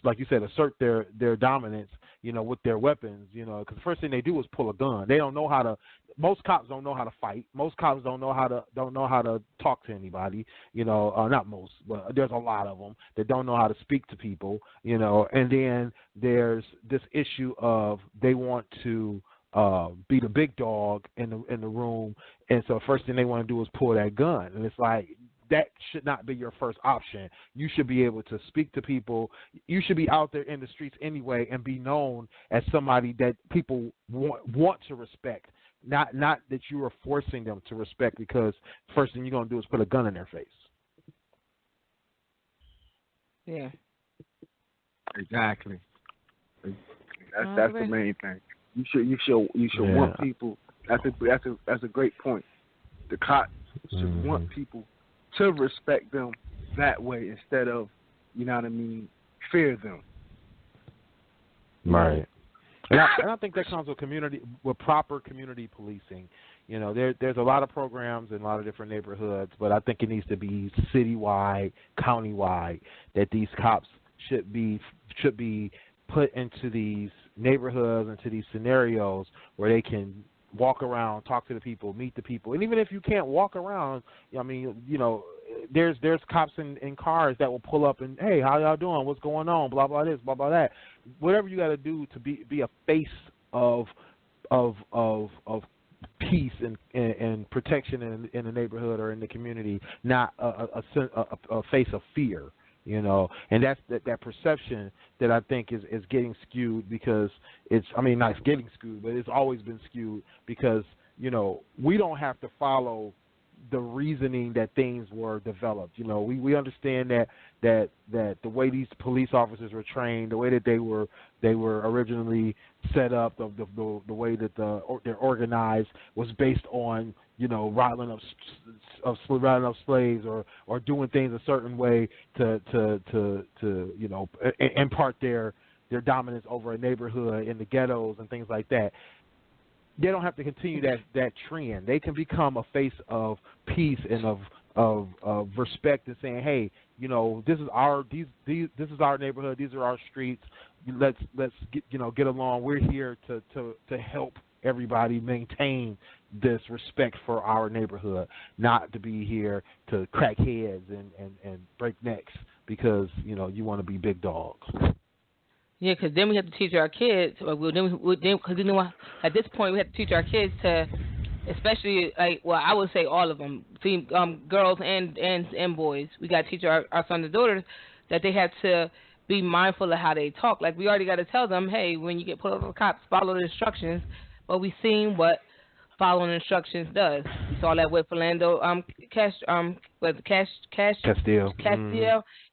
like you said, assert their dominance, you know, with their weapons, you know, because the first thing they do is pull a gun. They don't know how to. Most cops don't know how to fight. Most cops don't know how to talk to anybody. You know, not most, but there's a lot of them that don't know how to speak to people. You know, and then there's this issue of they want to be the big dog in the room, and so the first thing they want to do is pull that gun, and it's like, that should not be your first option. You should be able to speak to people. You should be out there in the streets anyway and be known as somebody that people want to respect, not that you are forcing them to respect, because first thing you're going to do is put a gun in their face. Yeah. Exactly. That's the main thing. You should want people. That's a great point. The cops should want people to respect them that way instead of, you know what I mean, fear them. Right. And I think that comes with proper community policing. You know, there's a lot of programs in a lot of different neighborhoods, but I think it needs to be citywide, countywide, that these cops should be put into these neighborhoods, into these scenarios where they can walk around, talk to the people, meet the people. And even if you can't walk around, I mean, you know, there's cops in cars that will pull up and, hey, how y'all doing? What's going on? Blah, blah, this, blah, blah, that. Whatever you got to do to be a face of peace and protection in the neighborhood or in the community, not a face of fear. You know, and that's that perception that I think is getting skewed, because not it's getting skewed, but it's always been skewed because, you know, we don't have to follow the reasoning that things were developed. You know, we understand that the way these police officers were trained, the way that they were originally set up, the way that they're organized was based on, you know, rattling up slaves or doing things a certain way to you know, impart their dominance over a neighborhood in the ghettos and things like that. They don't have to continue that trend. They can become a face of peace and of respect, and saying, hey, you know, this is our neighborhood, these are our streets. Let's get along. We're here to help everybody maintain this respect for our neighborhood, not to be here to crack heads and break necks because, you know, you want to be big dogs. Yeah, because then we have to teach our kids. Because you know, at this point we have to teach our kids to, especially I would say all of them, girls and boys. We got to teach our sons and daughters that they have to be mindful of how they talk. Like, we already got to tell them, hey, when you get pulled over the cops, follow the instructions. But we seen what following instructions does. We saw that with Philando Castillo.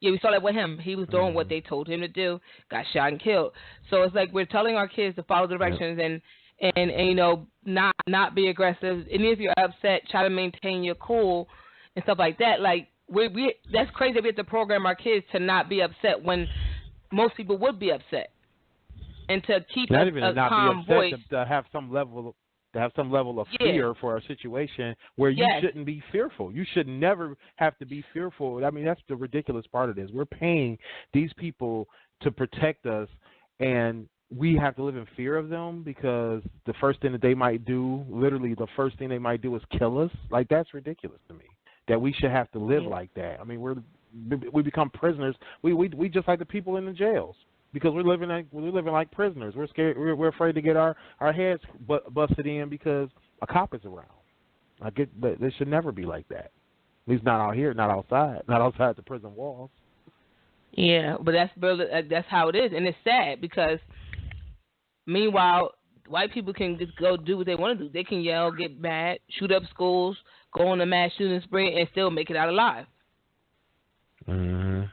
Yeah, we saw that with him. He was doing what they told him to do, got shot and killed. So it's like we're telling our kids to follow directions and you know, not be aggressive. And if you're upset, try to maintain your cool and stuff like that. Like, we that's crazy that we have to program our kids to not be upset when most people would be upset, and to keep a calm voice. To have some level of fear for a situation where you shouldn't be fearful. You should never have to be fearful. I mean, that's the ridiculous part of this. We're paying these people to protect us, and we have to live in fear of them because the first thing that they might do, literally the first thing they might do is kill us. Like, that's ridiculous to me, that we should have to live like that. I mean, we become prisoners. We just like the people in the jails. Because we're living like prisoners. We're scared. We're afraid to get our heads busted in because a cop is around. But it should never be like that. At least not out here, not outside the prison walls. Yeah, but that's how it is, and it's sad because meanwhile, white people can just go do what they want to do. They can yell, get mad, shoot up schools, go on a mass shooting spree, and still make it out alive. Mm-hmm.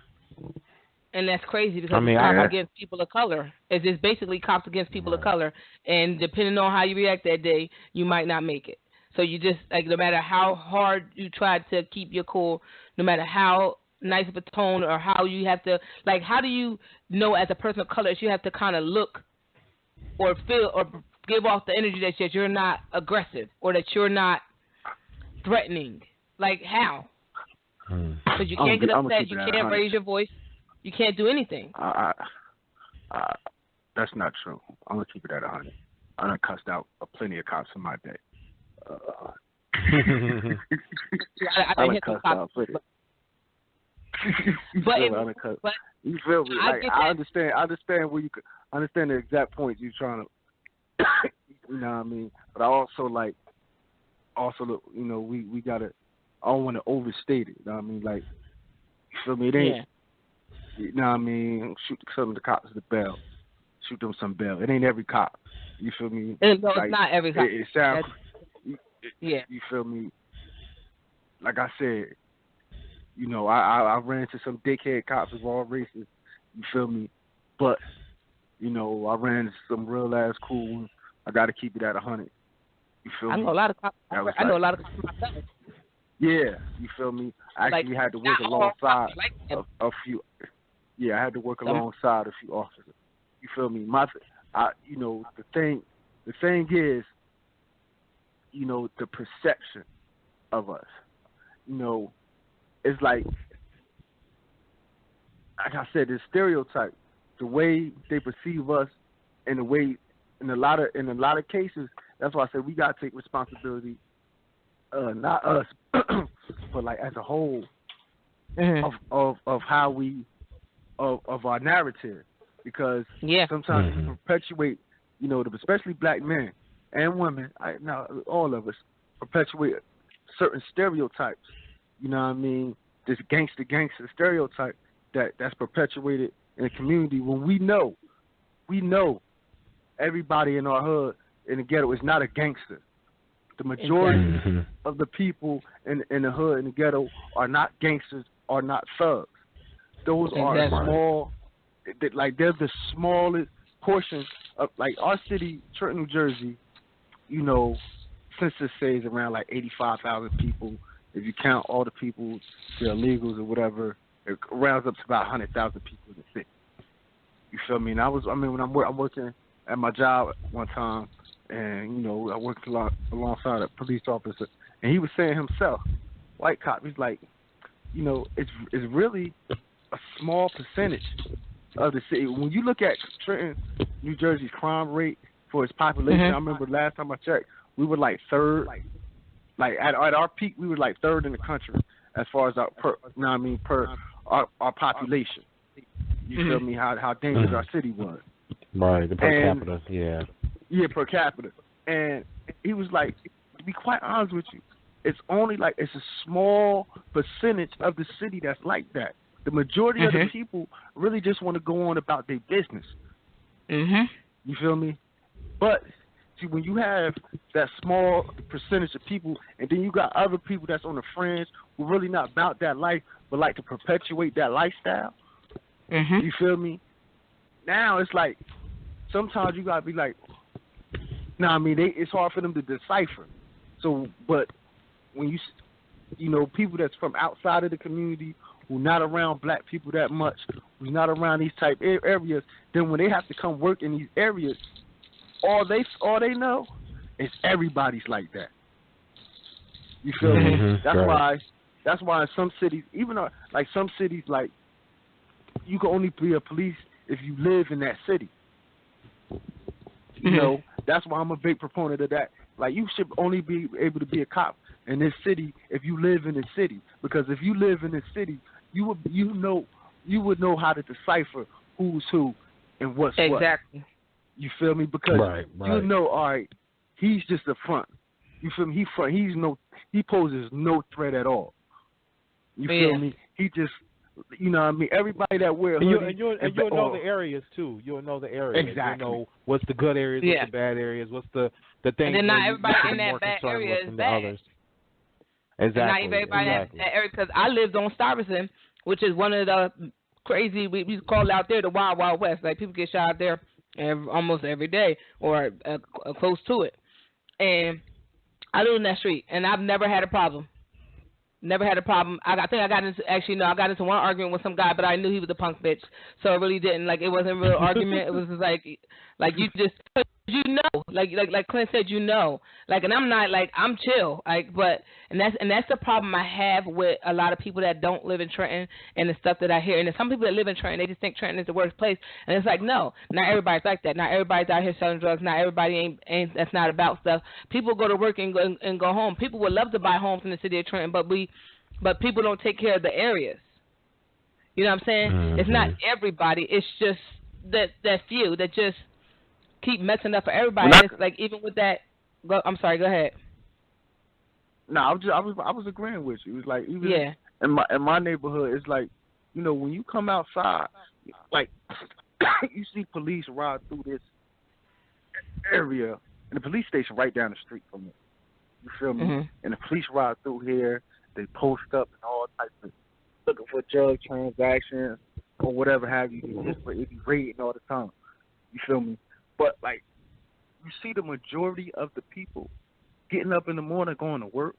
And that's crazy because it's cops against people of color. It's just basically cops against people of color. And depending on how you react that day, you might not make it. So you just like no matter how hard you try to keep your cool, no matter how nice of a tone or how you have to like, how do you know as a person of color that you have to kind of look or feel or give off the energy that you're not aggressive or that you're not threatening? Like how? Because you can't get upset, you can't raise your voice, you can't do anything. That's not true. I'm gonna keep it at 100. I done cussed out plenty of cops in my day. I done cussed out plenty. But you feel me? Like, I understand where you could understand the exact point you're trying to. You know what I mean? But I also you know, we gotta. I don't want to overstate it. You know what I mean? Like, you feel me? It ain't. Yeah. You know what I mean? Shoot some of the cops the bell. Shoot them some bell. It ain't every cop. You feel me? No, like, it's not every cop. It sounds. Yeah. You feel me? Like I said, you know, I ran into some dickhead cops of all races. You feel me? But, you know, I ran into some real ass cool ones. I got to keep it at 100. You feel me? I know a lot of cops. I know a lot of cops myself. Yeah, you feel me? I actually had to work alongside a few. Yeah, I had to work alongside a few officers. You feel me? You know, the thing is, you know, the perception of us. You know, it's like I said, the stereotype, the way they perceive us, and the way in a lot of cases. That's why I said we gotta take responsibility. Not us, but like as a whole, of how we of our narrative, because sometimes we perpetuate, you know, especially black men and women. Now all of us perpetuate certain stereotypes. You know what I mean? This gangster stereotype that's perpetuated in the community when we know everybody in our hood in the ghetto is not a gangster. The majority of the people in the hood, in the ghetto, are not gangsters, are not thugs. Those are small, like they're the smallest portion of, like our city, Trenton, New Jersey, you know, census says around like 85,000 people. If you count all the people, the illegals or whatever, it rounds up to about 100,000 people in the city. You feel me? And when I'm working at my job one time, and, you know, I worked alongside a police officer, and he was saying himself, white cop, he's like, you know, it's really a small percentage of the city. When you look at Trenton, New Jersey's crime rate for its population, I remember last time I checked, we were like third. Like at our peak, we were like third in the country as far as our population. You feel me? How dangerous our city was. Right, the per capita, Yeah, per capita. And he was like, to be quite honest with you, it's a small percentage of the city that's like that. The majority of the people really just want to go on about their business. You feel me? But see, when you have that small percentage of people, and then you got other people that's on the fringe who really not about that life, but like to perpetuate that lifestyle. You feel me? Now it's like sometimes you gotta be like, it's hard for them to decipher. So, but when you know, people that's from outside of the community, who not around black people that much, who's not around these type areas, then when they have to come work in these areas, all they know is everybody's like that. You feel me? That's why in some cities, even like some cities, like you can only be a police if you live in that city. You know, that's why I'm a big proponent of that. Like, you should only be able to be a cop in this city if you live in the city, because if you live in the city, you would know how to decipher who's who and what's what. Exactly. You feel me? Because you know, all right, he's just a front. You feel me? He poses no threat at all. You feel me? He just, you know what I mean? Everybody that wear hoodies. And you'll know the areas, too. You'll know the areas. Exactly. You know what's the good areas, what's the bad areas, what's the things. And then not everybody in that bad area is bad. Others. Exactly. And not even everybody in that area. Because I lived on Stuyvesant, which is one of the crazy, we call it out there the Wild Wild West. Like, people get shot out there almost every day or close to it. And I live in that street, and I've never had a problem. Never had a problem. I think I got into I got into one argument with some guy, but I knew he was a punk bitch, so it really didn't it wasn't a real argument. It was just like you just like Clint said, and I'm not I'm chill, but that's the problem I have with a lot of people that don't live in Trenton and the stuff that I hear. And there's some people that live in Trenton, they just think Trenton is the worst place, and it's like no, not everybody's like that. Not everybody's out here selling drugs. Not everybody ain't that's not about stuff. People go to work and go home. People would love to buy homes in the city of Trenton, but people don't take care of the areas. You know what I'm saying? Mm-hmm. It's not everybody. It's just that few that just keep messing up for everybody. It's like even with that. I'm sorry. Go ahead. No, I was agreeing with you. It was like even in my neighborhood, it's like when you come outside, like you see police ride through this area, and the police station right down the street from it. You feel me? Mm-hmm. And the police ride through here. They post up and all types of looking for drug transactions or whatever have you. It be raiding all the time. You feel me? But like you see the majority of the people getting up in the morning, going to work.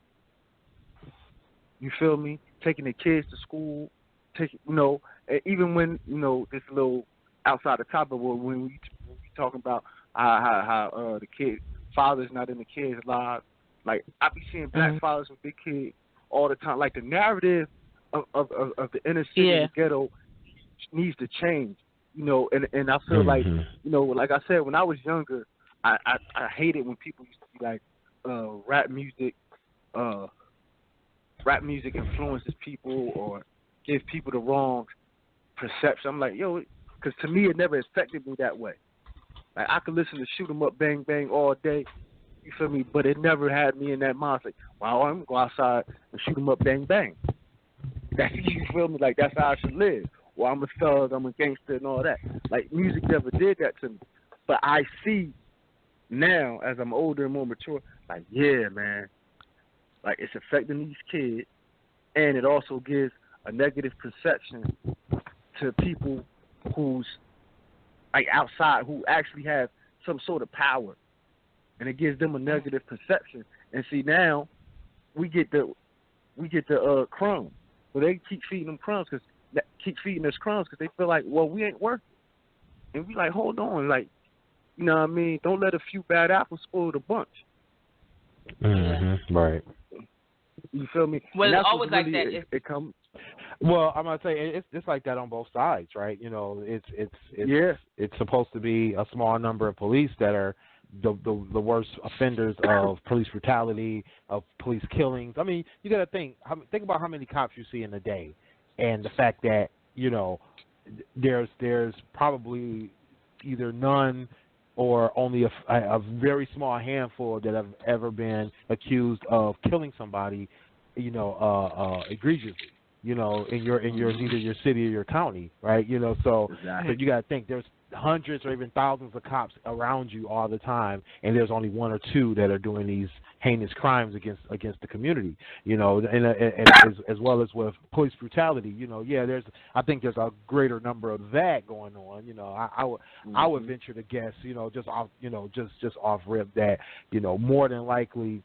You feel me? Taking their kids to school. And even when this little outside the topic, when we talking about how the kid father's not in the kids' lives. Like I be seeing black fathers with big kids all the time. Like the narrative of the inner city and the ghetto needs to change. And I feel like like I said, when I was younger, I hated when people used to be like rap music influences people or give people the wrong perception. I'm like, because to me it never affected me that way. Like I could listen to Shoot 'Em Up, Bang Bang all day. You feel me? But it never had me in that mindset. Like, well, I'm gonna go outside and shoot 'em up, bang bang. That's you feel me? Like that's how I should live. Well, I'm a thug, I'm a gangster, and all that. Like music never did that to me. But I see now, as I'm older and more mature, like yeah, man, like it's affecting these kids, and it also gives a negative perception to people who's like outside who actually have some sort of power. And it gives them a negative perception. And see now, we get the crumbs. Well, they keep feeding them crumbs because they feel like, well, we ain't worth it. And we like, hold on, like, you know what I mean? Don't let a few bad apples spoil the bunch. Mm-hmm. Right. You feel me? Well, it's always really like that. It comes. Well, I'm gonna say it's like that on both sides, right? It's supposed to be a small number of police that are the worst offenders of police brutality, of police killings. I mean, you got to think about how many cops you see in a day, and the fact that there's probably either none or only a very small handful that have ever been accused of killing somebody, egregiously. In either your city or your county, right? So you got to think there's hundreds or even thousands of cops around you all the time, and there's only one or two that are doing these heinous crimes against the community. And as well as with police brutality. I think there's a greater number of that going on. I would venture to guess, just off rip that more than likely.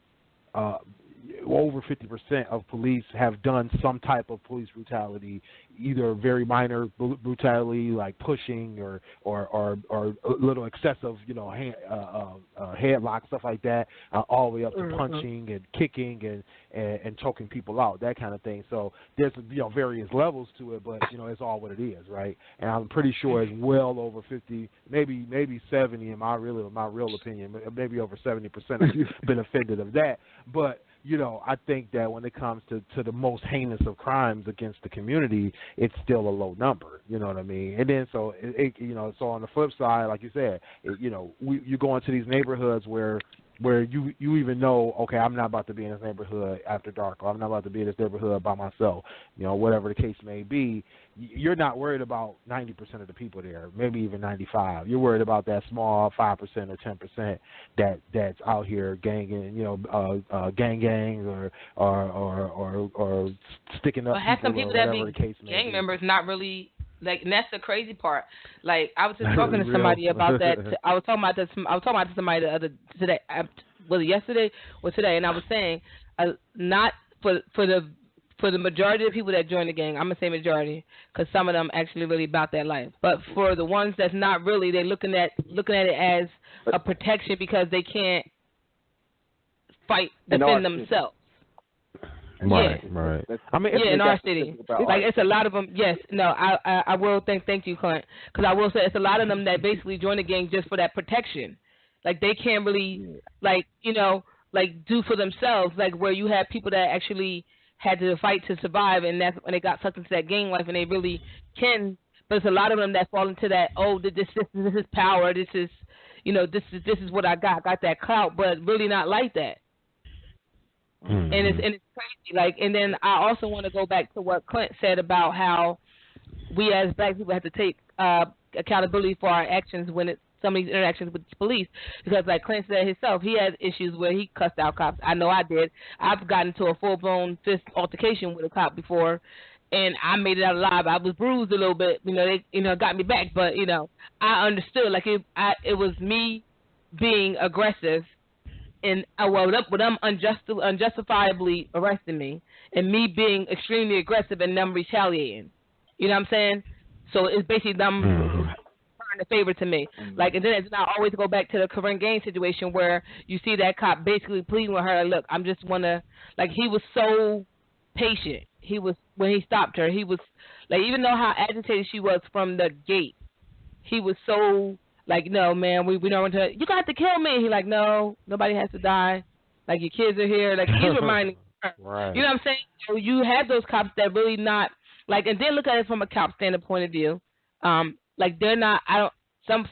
Over 50% of police have done some type of police brutality, either very minor brutality like pushing or a little excessive, headlock, stuff like that, all the way up to punching and kicking and choking people out, that kind of thing. So there's various levels to it, but it's all what it is, right? And I'm pretty sure it's well over 50, maybe 70 in my real opinion, maybe over 70% have been offended of that, but. I think that when it comes to the most heinous of crimes against the community, it's still a low number. You know what I mean? And then so so on the flip side, like you said, you go into these neighborhoods where you even know, okay, I'm not about to be in this neighborhood after dark, or I'm not about to be in this neighborhood by myself, whatever the case may be. You're not worried about 90% of the people there, maybe even 95. You're worried about that small 5% or 10% that's out here ganging, gangs or sticking up. Well, have some people that be gang members not really. Like, and that's the crazy part. Like, I was just talking to somebody about that. I was talking about to somebody was it yesterday or today, and I was saying not for the majority of people that join the gang, I'm gonna say majority, because some of them actually really about that life. But for the ones that's not really, they're looking at it as a protection because they can't defend themselves. Right, right. I mean, in our city, like it's a lot of them. Yes, no, I will thank you, Clint, because I will say it's a lot of them that basically join the gang just for that protection. Like they can't really, like do for themselves. Like where you have people that actually had to fight to survive, and that's when they got sucked into that gang life, and they really can. But it's a lot of them that fall into that. Oh, this is power. This is, this is what I got. I got that clout, but really not like that. And it's crazy. Like, and then I also want to go back to what Clint said about how we as black people have to take accountability for our actions when some of these interactions with the police, because like Clint said himself, he has issues where he cussed out cops. I know I did. I've gotten into a full-blown fist altercation with a cop before, and I made it out alive. I was bruised a little bit. They got me back, but I understood. Like it was me being aggressive. And with them unjustifiably arresting me, and me being extremely aggressive and them retaliating. You know what I'm saying? So it's basically them turning the favor to me. Like, and then I always go back to the Corinne Gaines situation where you see that cop basically pleading with her, look, I'm just wanna, like, he was so patient. He was, when he stopped her, he was like, even though how agitated she was from the gate, he was so. Like, no, man, we don't want to. You got to kill me. He like, no, nobody has to die. Like, your kids are here. Like, he's reminding her. Right. You know what I'm saying? So you have those cops that really not like, and then look at it from a cop standard point of view. Like they're not.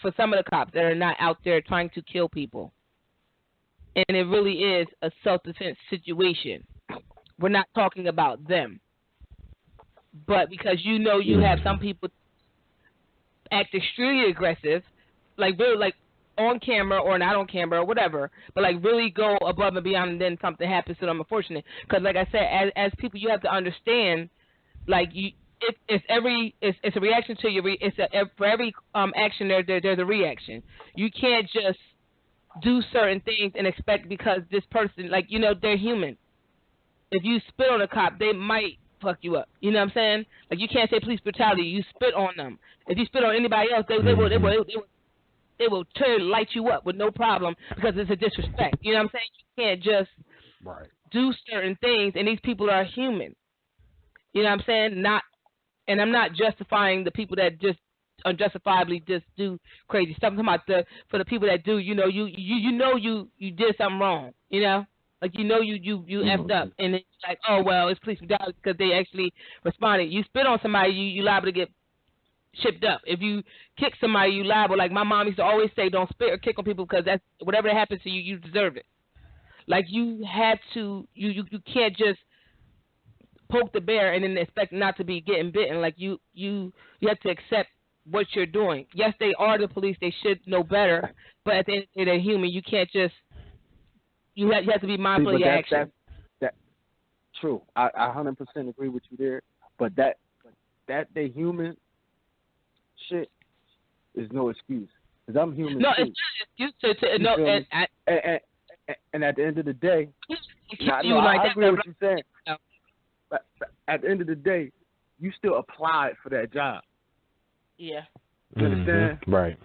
For some of the cops that are not out there trying to kill people, and it really is a self-defense situation. We're not talking about them, but because you have some people act extremely aggressive. Like really, like on camera or not on camera or whatever, but like really go above and beyond, and then something happens to them. Unfortunately, because like I said, as people, you have to understand, like it's a reaction to your. For every action there's a reaction. You can't just do certain things and expect because this person, like they're human. If you spit on a cop, they might fuck you up. You know what I'm saying? Like you can't say police brutality. You spit on them. If you spit on anybody else, they will light you up with no problem because it's a disrespect. You know what I'm saying? You can't just do certain things, and these people are human. You know what I'm saying? And I'm not justifying the people that just unjustifiably just do crazy stuff. I'm talking about for the people that do. You did something wrong. Like you effed up, and it's like, oh well, it's police brutality because they actually responded. You spit on somebody, you liable to get shipped up. If you kick somebody, you liable. Like my mom used to always say, don't spit or kick on people because that's whatever that happens to you, you deserve it. Like you have to, you can't just poke the bear and then expect not to be getting bitten. Like you have to accept what you're doing. Yes, they are the police. They should know better. But at the end of the day, they're human. You can't just. You have to be mindful of your actions. That true. I 100% agree with you there. But that they human shit is no excuse. Because I'm human. No, too. it's not an excuse to no. And at the end of the day, I agree with what you're saying. No. But at the end of the day, you still applied for that job. Yeah. You understand? Right.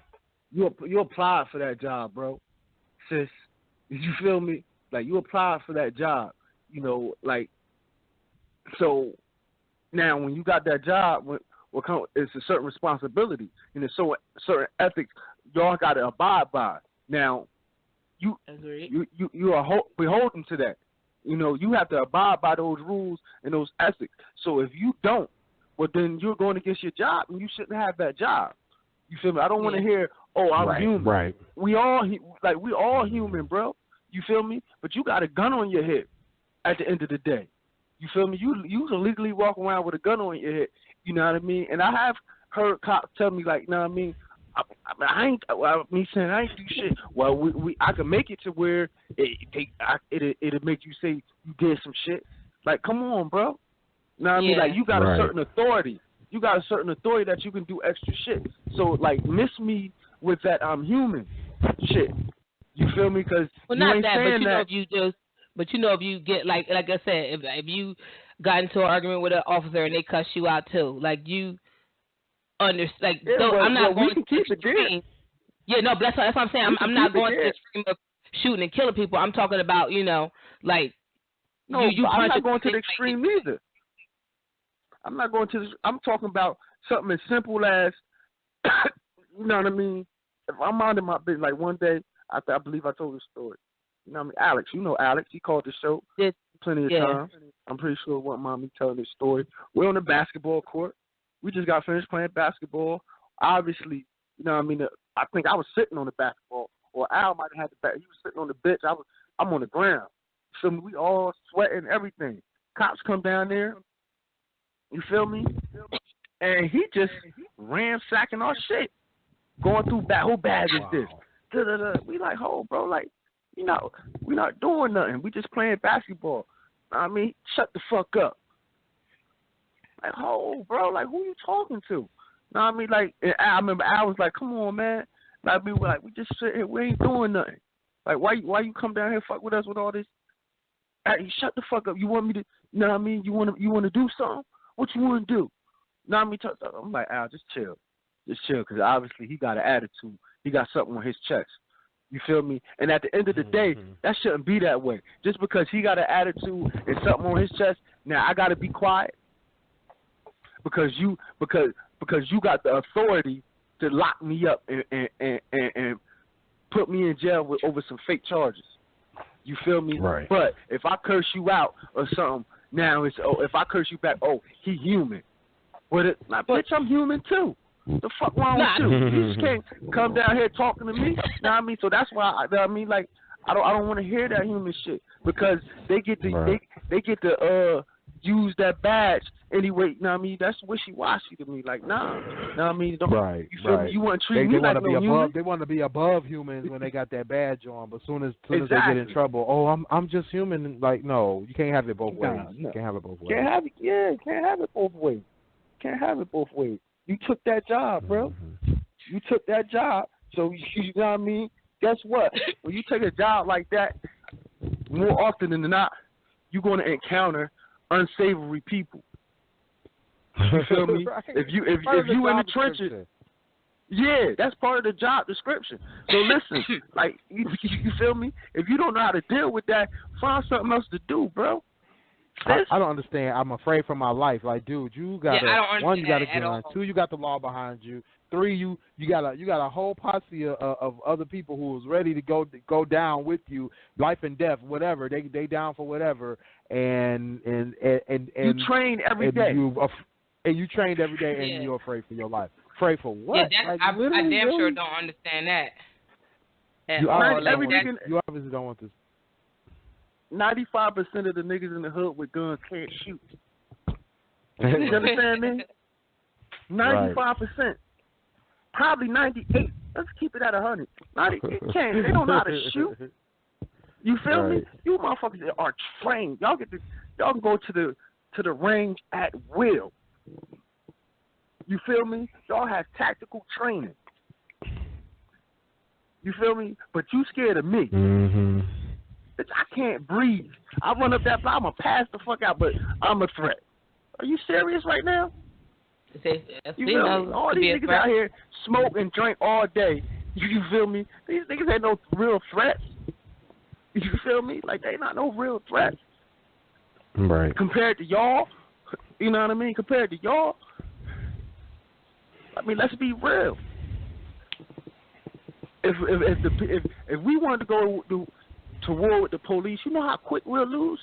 You applied for that job, bro. Sis, you feel me? Like you applied for that job. Like so. Now, when you got that job, it's a certain responsibility and so certain ethics y'all got to abide by. Now, you are beholden to that. You have to abide by those rules and those ethics. So if you don't, well, then you're going against your job, and you shouldn't have that job. You feel me? I don't want to hear, "Oh, I'm human." Right. We all human, bro. You feel me? But you got a gun on your hip. At the end of the day, you feel me? You can legally walk around with a gun on your head. You know what I mean? And I have heard cops tell me like, you know what I mean? I ain't do shit. Well, I can make it to where it'll make you say you did some shit. Like, come on, bro. You know what I mean? Like, you got a certain authority. You got a certain authority that you can do extra shit. So, like, miss me with that I'm human shit. You feel me? Because well, you not ain't that, saying but you that. know if you just, but you know if you get like I said, if you got into an argument with an officer and they cuss you out too, like you understand. Like Yeah, I'm not going we can to keep the it there. extreme. Yeah, no, but that's what I'm saying. I'm not going to the extreme of shooting and killing people. I'm talking about like no, you I'm punch not going to the like, extreme either. I'm not going to. I'm talking about something as simple as, you know what I mean? If I'm minding my business, like one day, I believe I told this story. You know what I mean? Alex, you know Alex. He called the show plenty of times. I'm pretty sure it wasn't mind me telling this story. We're on the basketball court. We just got finished playing basketball. Obviously, you know what I mean? I think I was sitting on the basketball, or Al might have had the back. He was sitting on the bench. I'm on the ground. So we all sweating, everything. Cops come down there. You feel me? And he just ransacking our shit. Going through who bag is this? Da-da-da. We like, hold, bro, like, we're not doing nothing. We just playing basketball. I mean, shut the fuck up. Like, hold, bro, like, who you talking to? Know what I mean? Like, and I remember I was like, come on, man. Like, we just sit here, we ain't doing nothing. Like, why you come down here fuck with us with all this? Hey, shut the fuck up. You want me to, you know what I mean? You want to do something? What you want to do? Know what I mean? I'm like, Al, just chill. Just chill, because obviously he got an attitude. He got something on his chest. You feel me? And at the end of the day, that shouldn't be that way. Just because he got an attitude and something on his chest, now I got to be quiet because you got the authority to lock me up and put me in jail over some fake charges. You feel me? Right. But if I curse you out or something, now it's, if I curse you back, he human. But bitch, I'm human too. The fuck wrong with you? You just can't come down here talking to me. Know what I mean? So that's why I mean, like, I don't want to hear that human shit because they get to they get to use that badge anyway. You know what I mean? That's wishy-washy to me. Like, nah. Know what I mean? You feel me? You want to treat me like no human. They want to be above humans when they got that badge on, but soon as they get in trouble, I'm just human. Like, no, you can't have it both ways. No. You can't have it both ways. Can't have it both ways. Can't have it both ways. You took that job, bro. You took that job. So, you know what I mean? Guess what? When you take a job like that, more often than not, you're going to encounter unsavory people. You feel me? Right. If you in the trenches, yeah, that's part of the job description. So listen, like you feel me? If you don't know how to deal with that, find something else to do, bro. I don't understand. I'm afraid for my life. Like, dude, you got one, you got a gun. Two, you got the law behind you. Three, you got a whole posse of other people who is ready to go down with you, life and death, whatever. They down for whatever. And you train every day. And you trained every day, and you're afraid for your life. Afraid for what? Yeah, I damn sure don't understand that. You obviously don't want this. 95% of the niggas in the hood with guns can't shoot. You understand me? 95%. Probably 98. Let's keep it at 100. 98 can't. They don't know how to shoot. You feel me? You motherfuckers are trained. Y'all can go to the range at will. You feel me? Y'all have tactical training. You feel me? But you scared of me. Mm-hmm. Bitch, I can't breathe. I run up that block, I'm going to pass the fuck out, but I'm a threat. Are you serious right now? You feel me? All these niggas out here smoke and drink all day. You feel me? These niggas ain't no real threats. You feel me? Like, they not no real threats. Right. Compared to y'all, you know what I mean? Compared to y'all, I mean, let's be real. If we wanted to go to war with the police, you know how quick we'll lose?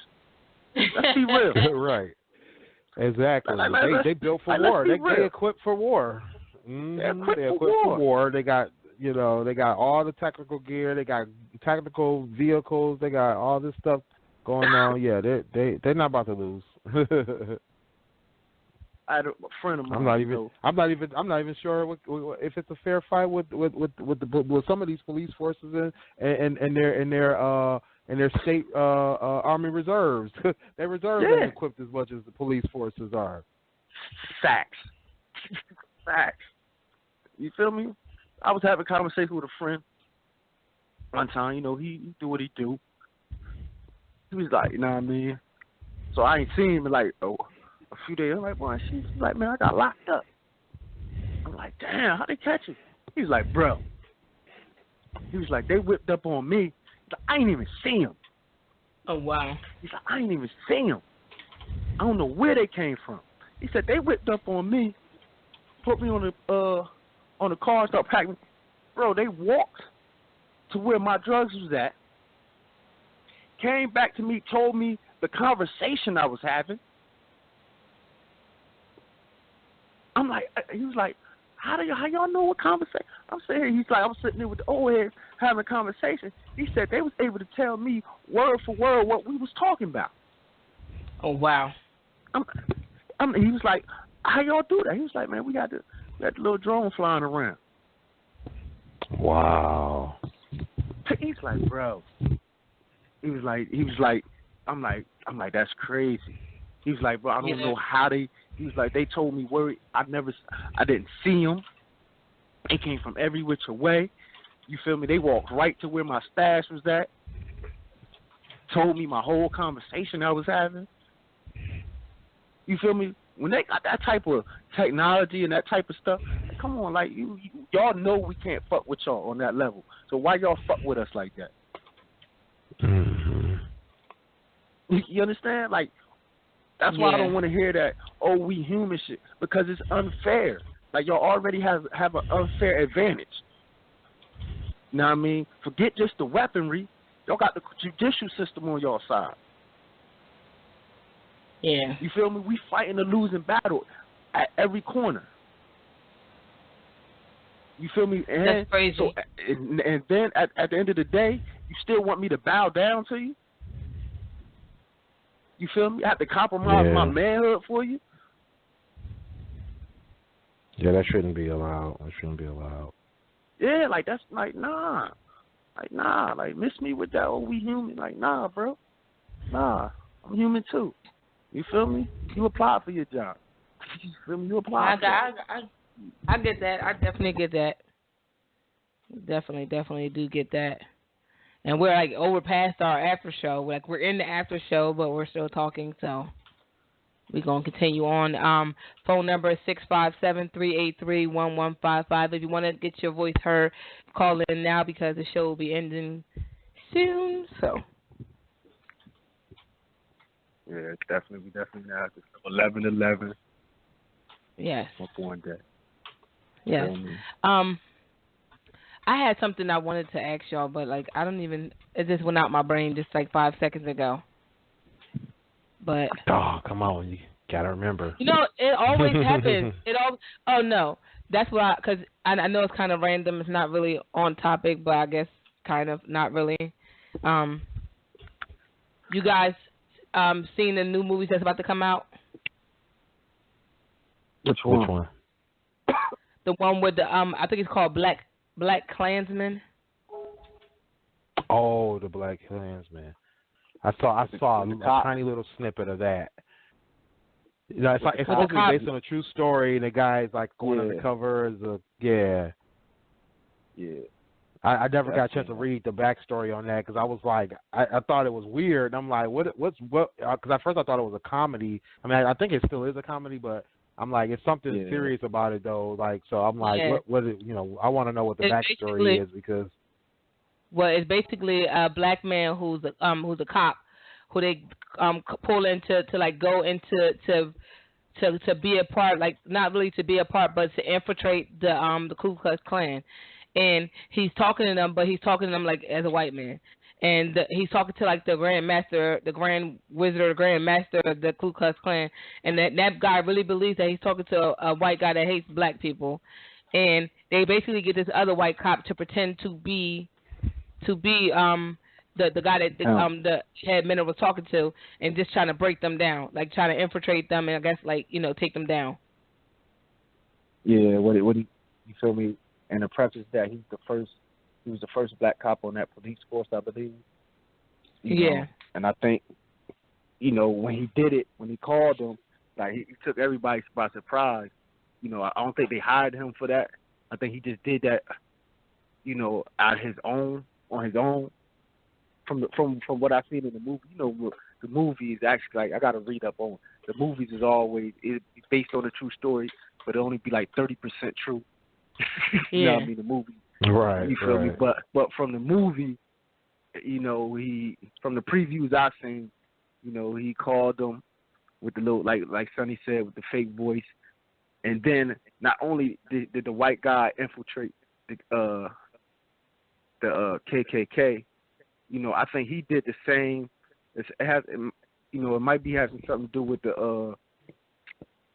Let's be real. Right. Exactly. They built for war. They equipped for war. Mm-hmm. They're equipped for war. They got all the technical gear. They got technical vehicles. They got all this stuff going on. Yeah, they're not about to lose. I had a friend of mine. I'm not even sure if it's a fair fight with some of these police forces and their state army reserves. Their reserves ain't equipped as much as the police forces are. Facts. You feel me? I was having a conversation with a friend. one time, you know, he do what he do. He was like, you know what I mean? So I ain't seen him in like a few days. I'm like, boy, she's like, man, I got locked up. I'm like, damn, how they catch you? He was like, bro. He was like, they whipped up on me. He's like, I ain't even see him. Oh, wow. He's like, I ain't even see him. I don't know where they came from. He said, they whipped up on me, put me on the car, start packing. Bro, they walked to where my drugs was at, came back to me, told me the conversation I was having. I'm like, he was like, how y'all know what conversation? I'm saying, he's like, I'm sitting there with the old heads having a conversation. He said they was able to tell me word for word what we was talking about. Oh, wow. He was like, how y'all do that? He was like, man, we got the little drone flying around. Wow. He's like, bro. He was like, I'm like, that's crazy. He was like, bro, I don't know how they. He was like, they told me word. I didn't see them. They came from every which way. You feel me? They walked right to where my stash was at. Told me my whole conversation I was having. You feel me? When they got that type of technology and that type of stuff, come on, like y'all know we can't fuck with y'all on that level. So why y'all fuck with us like that? Mm-hmm. You understand? Like, that's why I don't want to hear that, oh, we human shit, because it's unfair. Like, y'all already have an unfair advantage. You know what I mean? Forget just the weaponry. Y'all got the judicial system on y'all side. Yeah. You feel me? We fighting a losing battle at every corner. You feel me? And that's crazy. So, and then at the end of the day, you still want me to bow down to you? You feel me? I have to compromise my manhood for you? Yeah, that shouldn't be allowed. Yeah, like, that's, like, nah. Like, nah. Like, miss me with that, oh, we human. Like, nah, bro. Nah. I'm human, too. You feel me? You apply for your job. You feel me? You apply for it. I get that. I definitely get that. Definitely do get that. And we're like over past our after show. Like we're in the after show, but we're still talking. So we're gonna continue on. Phone number is 657-383-1155. If you want to get your voice heard, call in now because the show will be ending soon. So. Yeah, definitely. We definitely have to 11-11. Yes. Up on that. Yes. I had something I wanted to ask y'all, but like it just went out my brain just like 5 seconds ago. But come on, you gotta remember. You know, it always happens. Oh no, that's why. Because I know it's kind of random. It's not really on topic, but I guess kind of not really. You guys seen the new movies that's about to come out? Which one? The one with the I think it's called Black Klansman. Oh, the Black Klansman. I saw a tiny little snippet of that. You know, it's supposed to be based on a true story, and the guy's like going undercover as a I never got a chance to read the backstory on that because I was like, I thought it was weird. And I'm like, what? Because at first I thought it was a comedy. I mean, I think it still is a comedy, but I'm like, it's something serious about it though. Like, so I'm like, what was it? You know, I want to know what the backstory is because. Well, it's basically a black man who's a cop, who they pull into to like go into to be a part, like not really to be a part, but to infiltrate the Ku Klux Klan. And he's talking to them, but he's talking to them like as a white man. And he's talking to like the Grand Master, the Grand Wizard, the Grand Master of the Ku Klux Klan. And that guy really believes that he's talking to a white guy that hates black people. And they basically get this other white cop to pretend to be the guy that the head men was talking to, and just trying to break them down, like trying to infiltrate them, and I guess like take them down. Yeah, what he you feel me? And the preface that he was the first black cop on that police force, I believe. You know? And I think, when he did it, when he called them, like he took everybody by surprise. I don't think they hired him for that. I think he just did that, out of his own on his own. From what I've seen in the movie, the movie is actually like I gotta read up on. The movies is always based on a true story, but it only be like 30% true. You know what I mean? The movie, right? You feel me? But from the movie, he from the previews I've seen, he called them with the little like Sonny said with the fake voice, and then not only did the white guy infiltrate the KKK. I think he did the same. It might be having something to do with the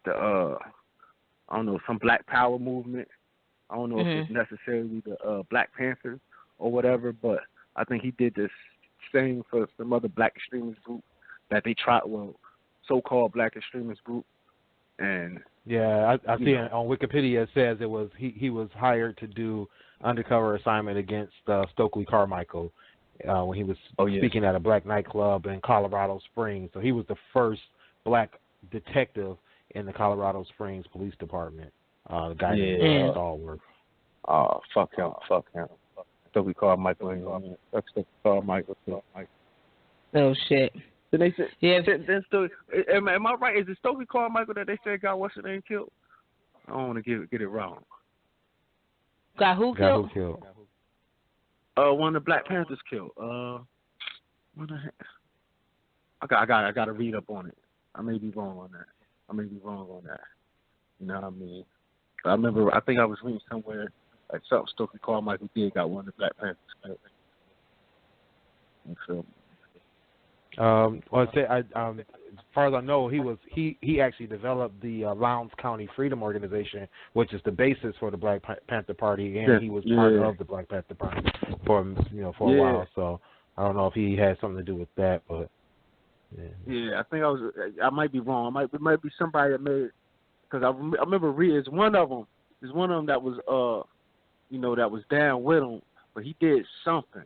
I don't know, some Black Power movement. I don't know if it's necessarily the Black Panthers or whatever, but I think he did the same for some other Black extremist group that they tried. Well, so-called Black extremist group, and yeah, I see it on Wikipedia. It says it was he was hired to do undercover assignment against Stokely Carmichael. When he was speaking at a black nightclub in Colorado Springs. So he was the first black detective in the Colorado Springs Police Department. The guy named Stallworth. Oh, fuck him. Stokely Carmichael. Fuck Stokely Carmichael. Oh, shit. Then they said, am I right? Is it Stokely Carmichael that they said got what's her name killed? I don't want to get it wrong. Got who killed? One of the Black Panthers killed. What the heck? I got to read up on it. I may be wrong on that. You know what I mean? I remember. I think I was reading somewhere like something Stokely Carmichael did got one of the Black Panthers killed. You feel me? As far as I know, he actually developed the Lowndes County Freedom Organization, which is the basis for the Black Panther Party, and he was part of the Black Panther Party for a while. So I don't know if he had something to do with that, but I think I might be wrong. It might be somebody that made, because I remember reading. It's one of them that was that was down with him, but he did something.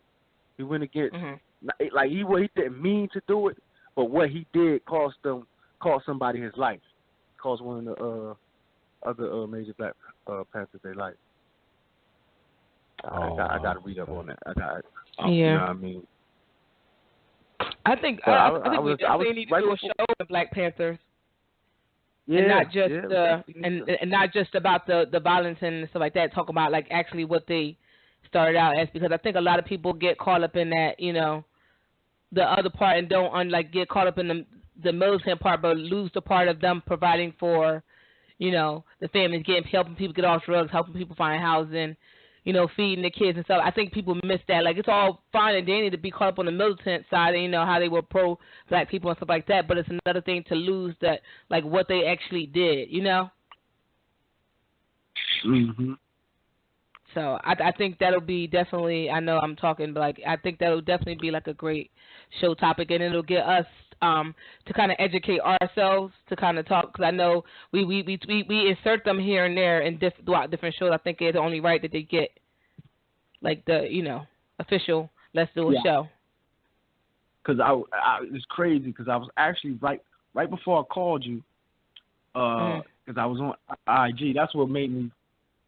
He went against. Like he didn't mean to do it, but what he did cost somebody his life. Cost one of the other major Black Panthers their life. I got to read up on that. You know what I mean? I think we definitely need to do a show on the Black Panthers. And not just and not just about the violence and stuff like that. Talk about like actually what they started out as, because I think a lot of people get caught up in that, the other part, and don't get caught up in the militant part, but lose the part of them providing for, the families, helping people get off drugs, helping people find housing, feeding the kids and stuff. I think people miss that. Like, it's all fine and dandy to be caught up on the militant side, and how they were pro-black people and stuff like that, but it's another thing to lose that, like, what they actually did, So I think that'll be definitely, I know I'm talking, but like I think that'll definitely be like a great show topic, and it'll get us to kind of educate ourselves, to kind of talk, because I know we insert them here and there in throughout different shows. I think it's only right that they get like the official let's do a show. Because it's crazy, because I was actually right before I called you, because I was on IG. That's what made me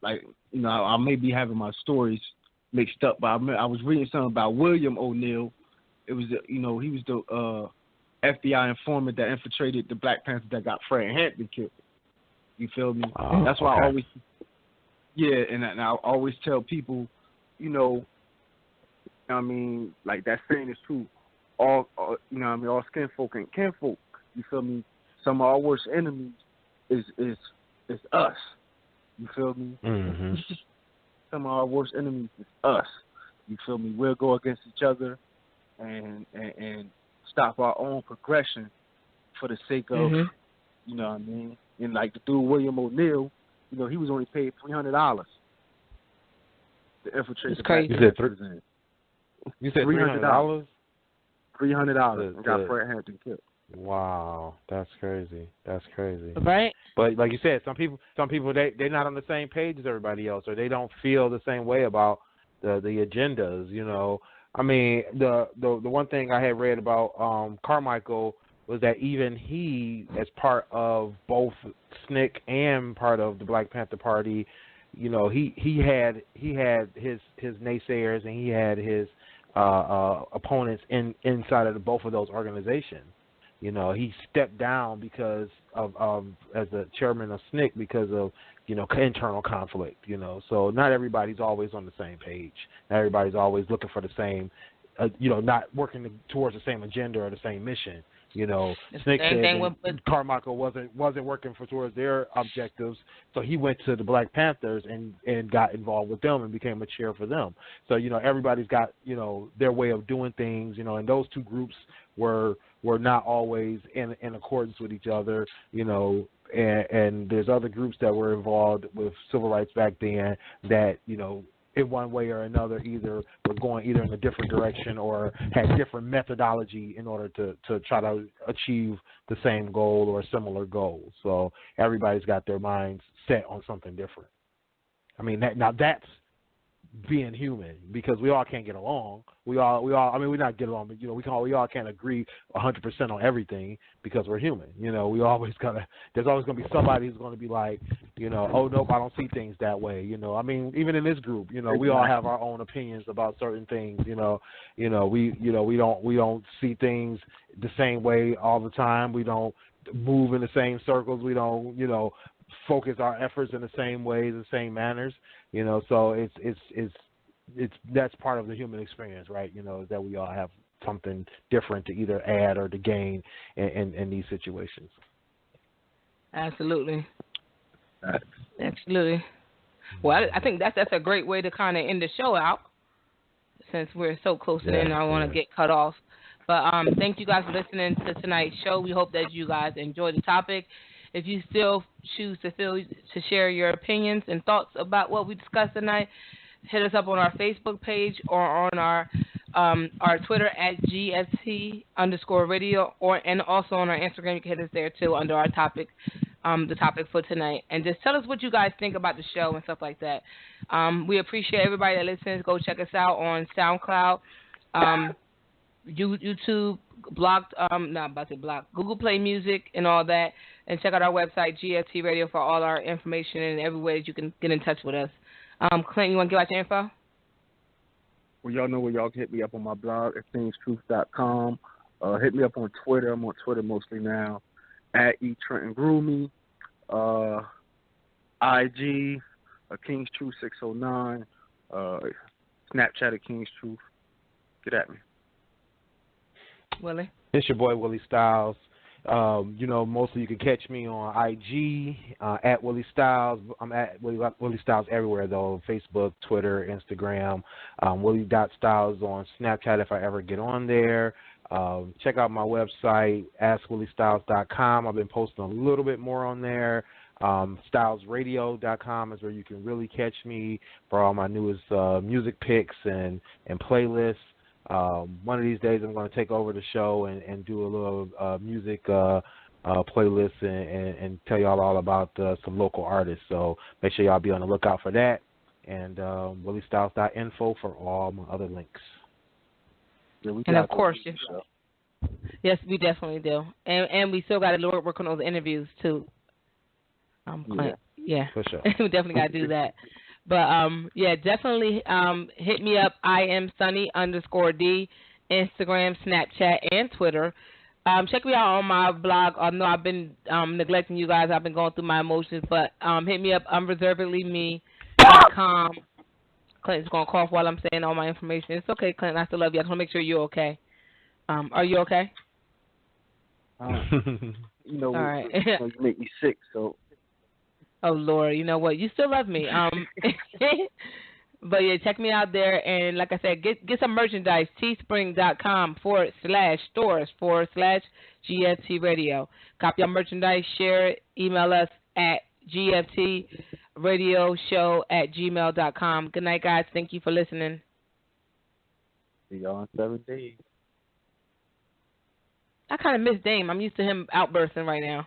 I may be having my stories mixed up, but I was reading something about William O'Neill. It was he was the FBI informant that infiltrated the Black Panthers that got Fred Hampton killed. You feel me? That's why I always and I always tell people, I mean, like that saying is true. All all skin folk and kinfolk. You feel me? Some of our worst enemies is us. You feel me? Mm-hmm. Some of our worst enemies is us. You feel me? We'll go against each other and stop our own progression for the sake of, you know what I mean? And like the dude William O'Neill, he was only paid $300 to infiltrate the Black Panthers. You said $300? $300 and got Fred Hampton killed. Wow, that's crazy. Right. But like you said, some people they're not on the same page as everybody else, or they don't feel the same way about the agendas. I mean, the one thing I had read about Carmichael was that even he, as part of both SNCC and part of the Black Panther Party, he had his naysayers, and he had his opponents inside of both of those organizations. You know, he stepped down because of as the chairman of SNCC because of, you know, internal conflict. You know, so not everybody's always on the same page. Not everybody's always looking for the same, you know, not working towards the same agenda or the same mission. You know, SNCC said Carmichael wasn't working towards their objectives, so he went to the Black Panthers and got involved with them and became a chair for them. So, you know, everybody's got, you know, their way of doing things, you know, and those two groups were not always in accordance with each other, you know, and there's other groups that were involved with civil rights back then that, you know, in one way or another either were going either in a different direction or had different methodology in order to try to achieve the same goal or a similar goal. So everybody's got their minds set on something different. I mean, that's being human, because we all can't get along. We all I mean, we not get along, but, you know, we all can't agree 100% on everything because we're human. You know, there's always going to be somebody who's going to be like, you know, oh nope, I don't see things that way. You know, I mean, even in this group, you know, we all have our own opinions about certain things. We don't see things the same way all the time. We don't move in the same circles. We don't, you know, focus our efforts in the same ways, the same manners, you know. So it's that's part of the human experience, right? You know, that we all have something different to either add or to gain in these situations. Absolutely. Absolutely. Well, I think that's a great way to kind of end the show out, since we're so close to the end. I don't want to get cut off. But thank you guys for listening to tonight's show. We hope that you guys enjoyed the topic. If you still choose to share your opinions and thoughts about what we discussed tonight, hit us up on our Facebook page or on our Twitter at GFT_radio, and also on our Instagram. You can hit us there too under our topic, the topic for tonight, and just tell us what you guys think about the show and stuff like that. We appreciate everybody that listens. Go check us out on SoundCloud, YouTube, Google Play Music and all that, and check out our website GFT Radio for all our information and every way that you can get in touch with us. Clint, you want to give out your info? Well, y'all know where y'all can hit me up on my blog at thingstruth.com. Hit me up on Twitter. I'm on Twitter mostly now, at eTrentonGroomy. IG, King's Truth 609. Snapchat at King's Truth. Get at me. Willie? It's your boy, Willie Styles. You know, mostly you can catch me on IG, at Willie Styles. I'm at Willie Styles everywhere, though. Facebook, Twitter, Instagram. Willie.Styles on Snapchat if I ever get on there. Check out my website, AskWillieStyles.com. I've been posting a little bit more on there. StylesRadio.com is where you can really catch me for all my newest music picks and playlists. One of these days I'm going to take over the show and do a little music playlist and tell y'all all about some local artists. So make sure y'all be on the lookout for that. And WillieStyles.info for all my other links. Yeah, and of course, yes, we definitely do. And we still got to work on those interviews too. Yeah. For sure. We definitely got to do that. But, yeah, definitely hit me up. I am Sunny_D, Instagram, Snapchat, and Twitter. Check me out on my blog. I know I've been neglecting you guys. I've been going through my emotions. But hit me up, unreservedlyme.com. Clinton's going to cough while I'm saying all my information. It's okay, Clinton. I still love you. I just want to make sure you're okay. Are you okay? You know, all right. You make me sick, so. Oh, Lord, you know what? You still love me. But, yeah, check me out there. And, like I said, get some merchandise, teespring.com/stores/GFT Radio. Copy your merchandise, share it, email us at gftradioshow@gmail.com. Good night, guys. Thank you for listening. See y'all in 7 days. I kind of miss Dame. I'm used to him outbursting right now.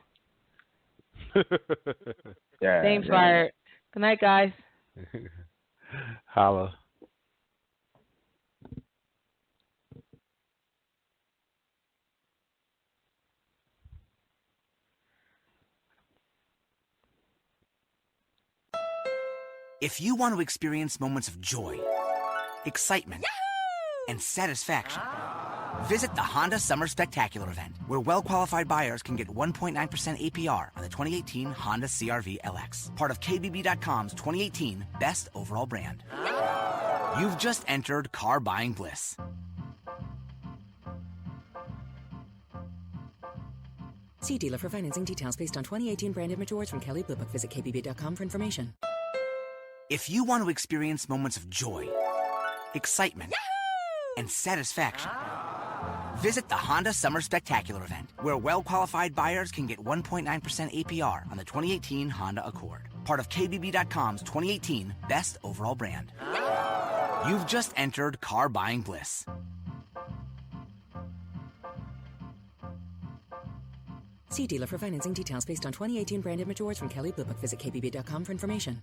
Yeah, Dame's fired. Good night, guys. Holla. If you want to experience moments of joy, excitement, and satisfaction. Visit the Honda Summer Spectacular event, where well-qualified buyers can get 1.9% APR on the 2018 Honda CR-V LX, part of KBB.com's 2018 Best Overall Brand. You've just entered car buying bliss. See dealer for financing details based on 2018 branded matures from Kelley Blue Book. Visit KBB.com for information. If you want to experience moments of joy, excitement, and satisfaction, visit the Honda Summer Spectacular event, where well-qualified buyers can get 1.9% APR on the 2018 Honda Accord, part of KBB.com's 2018 Best Overall Brand. You've just entered car buying bliss. See dealer for financing details based on 2018 branded matures from Kelley Blue Book. Visit KBB.com for information.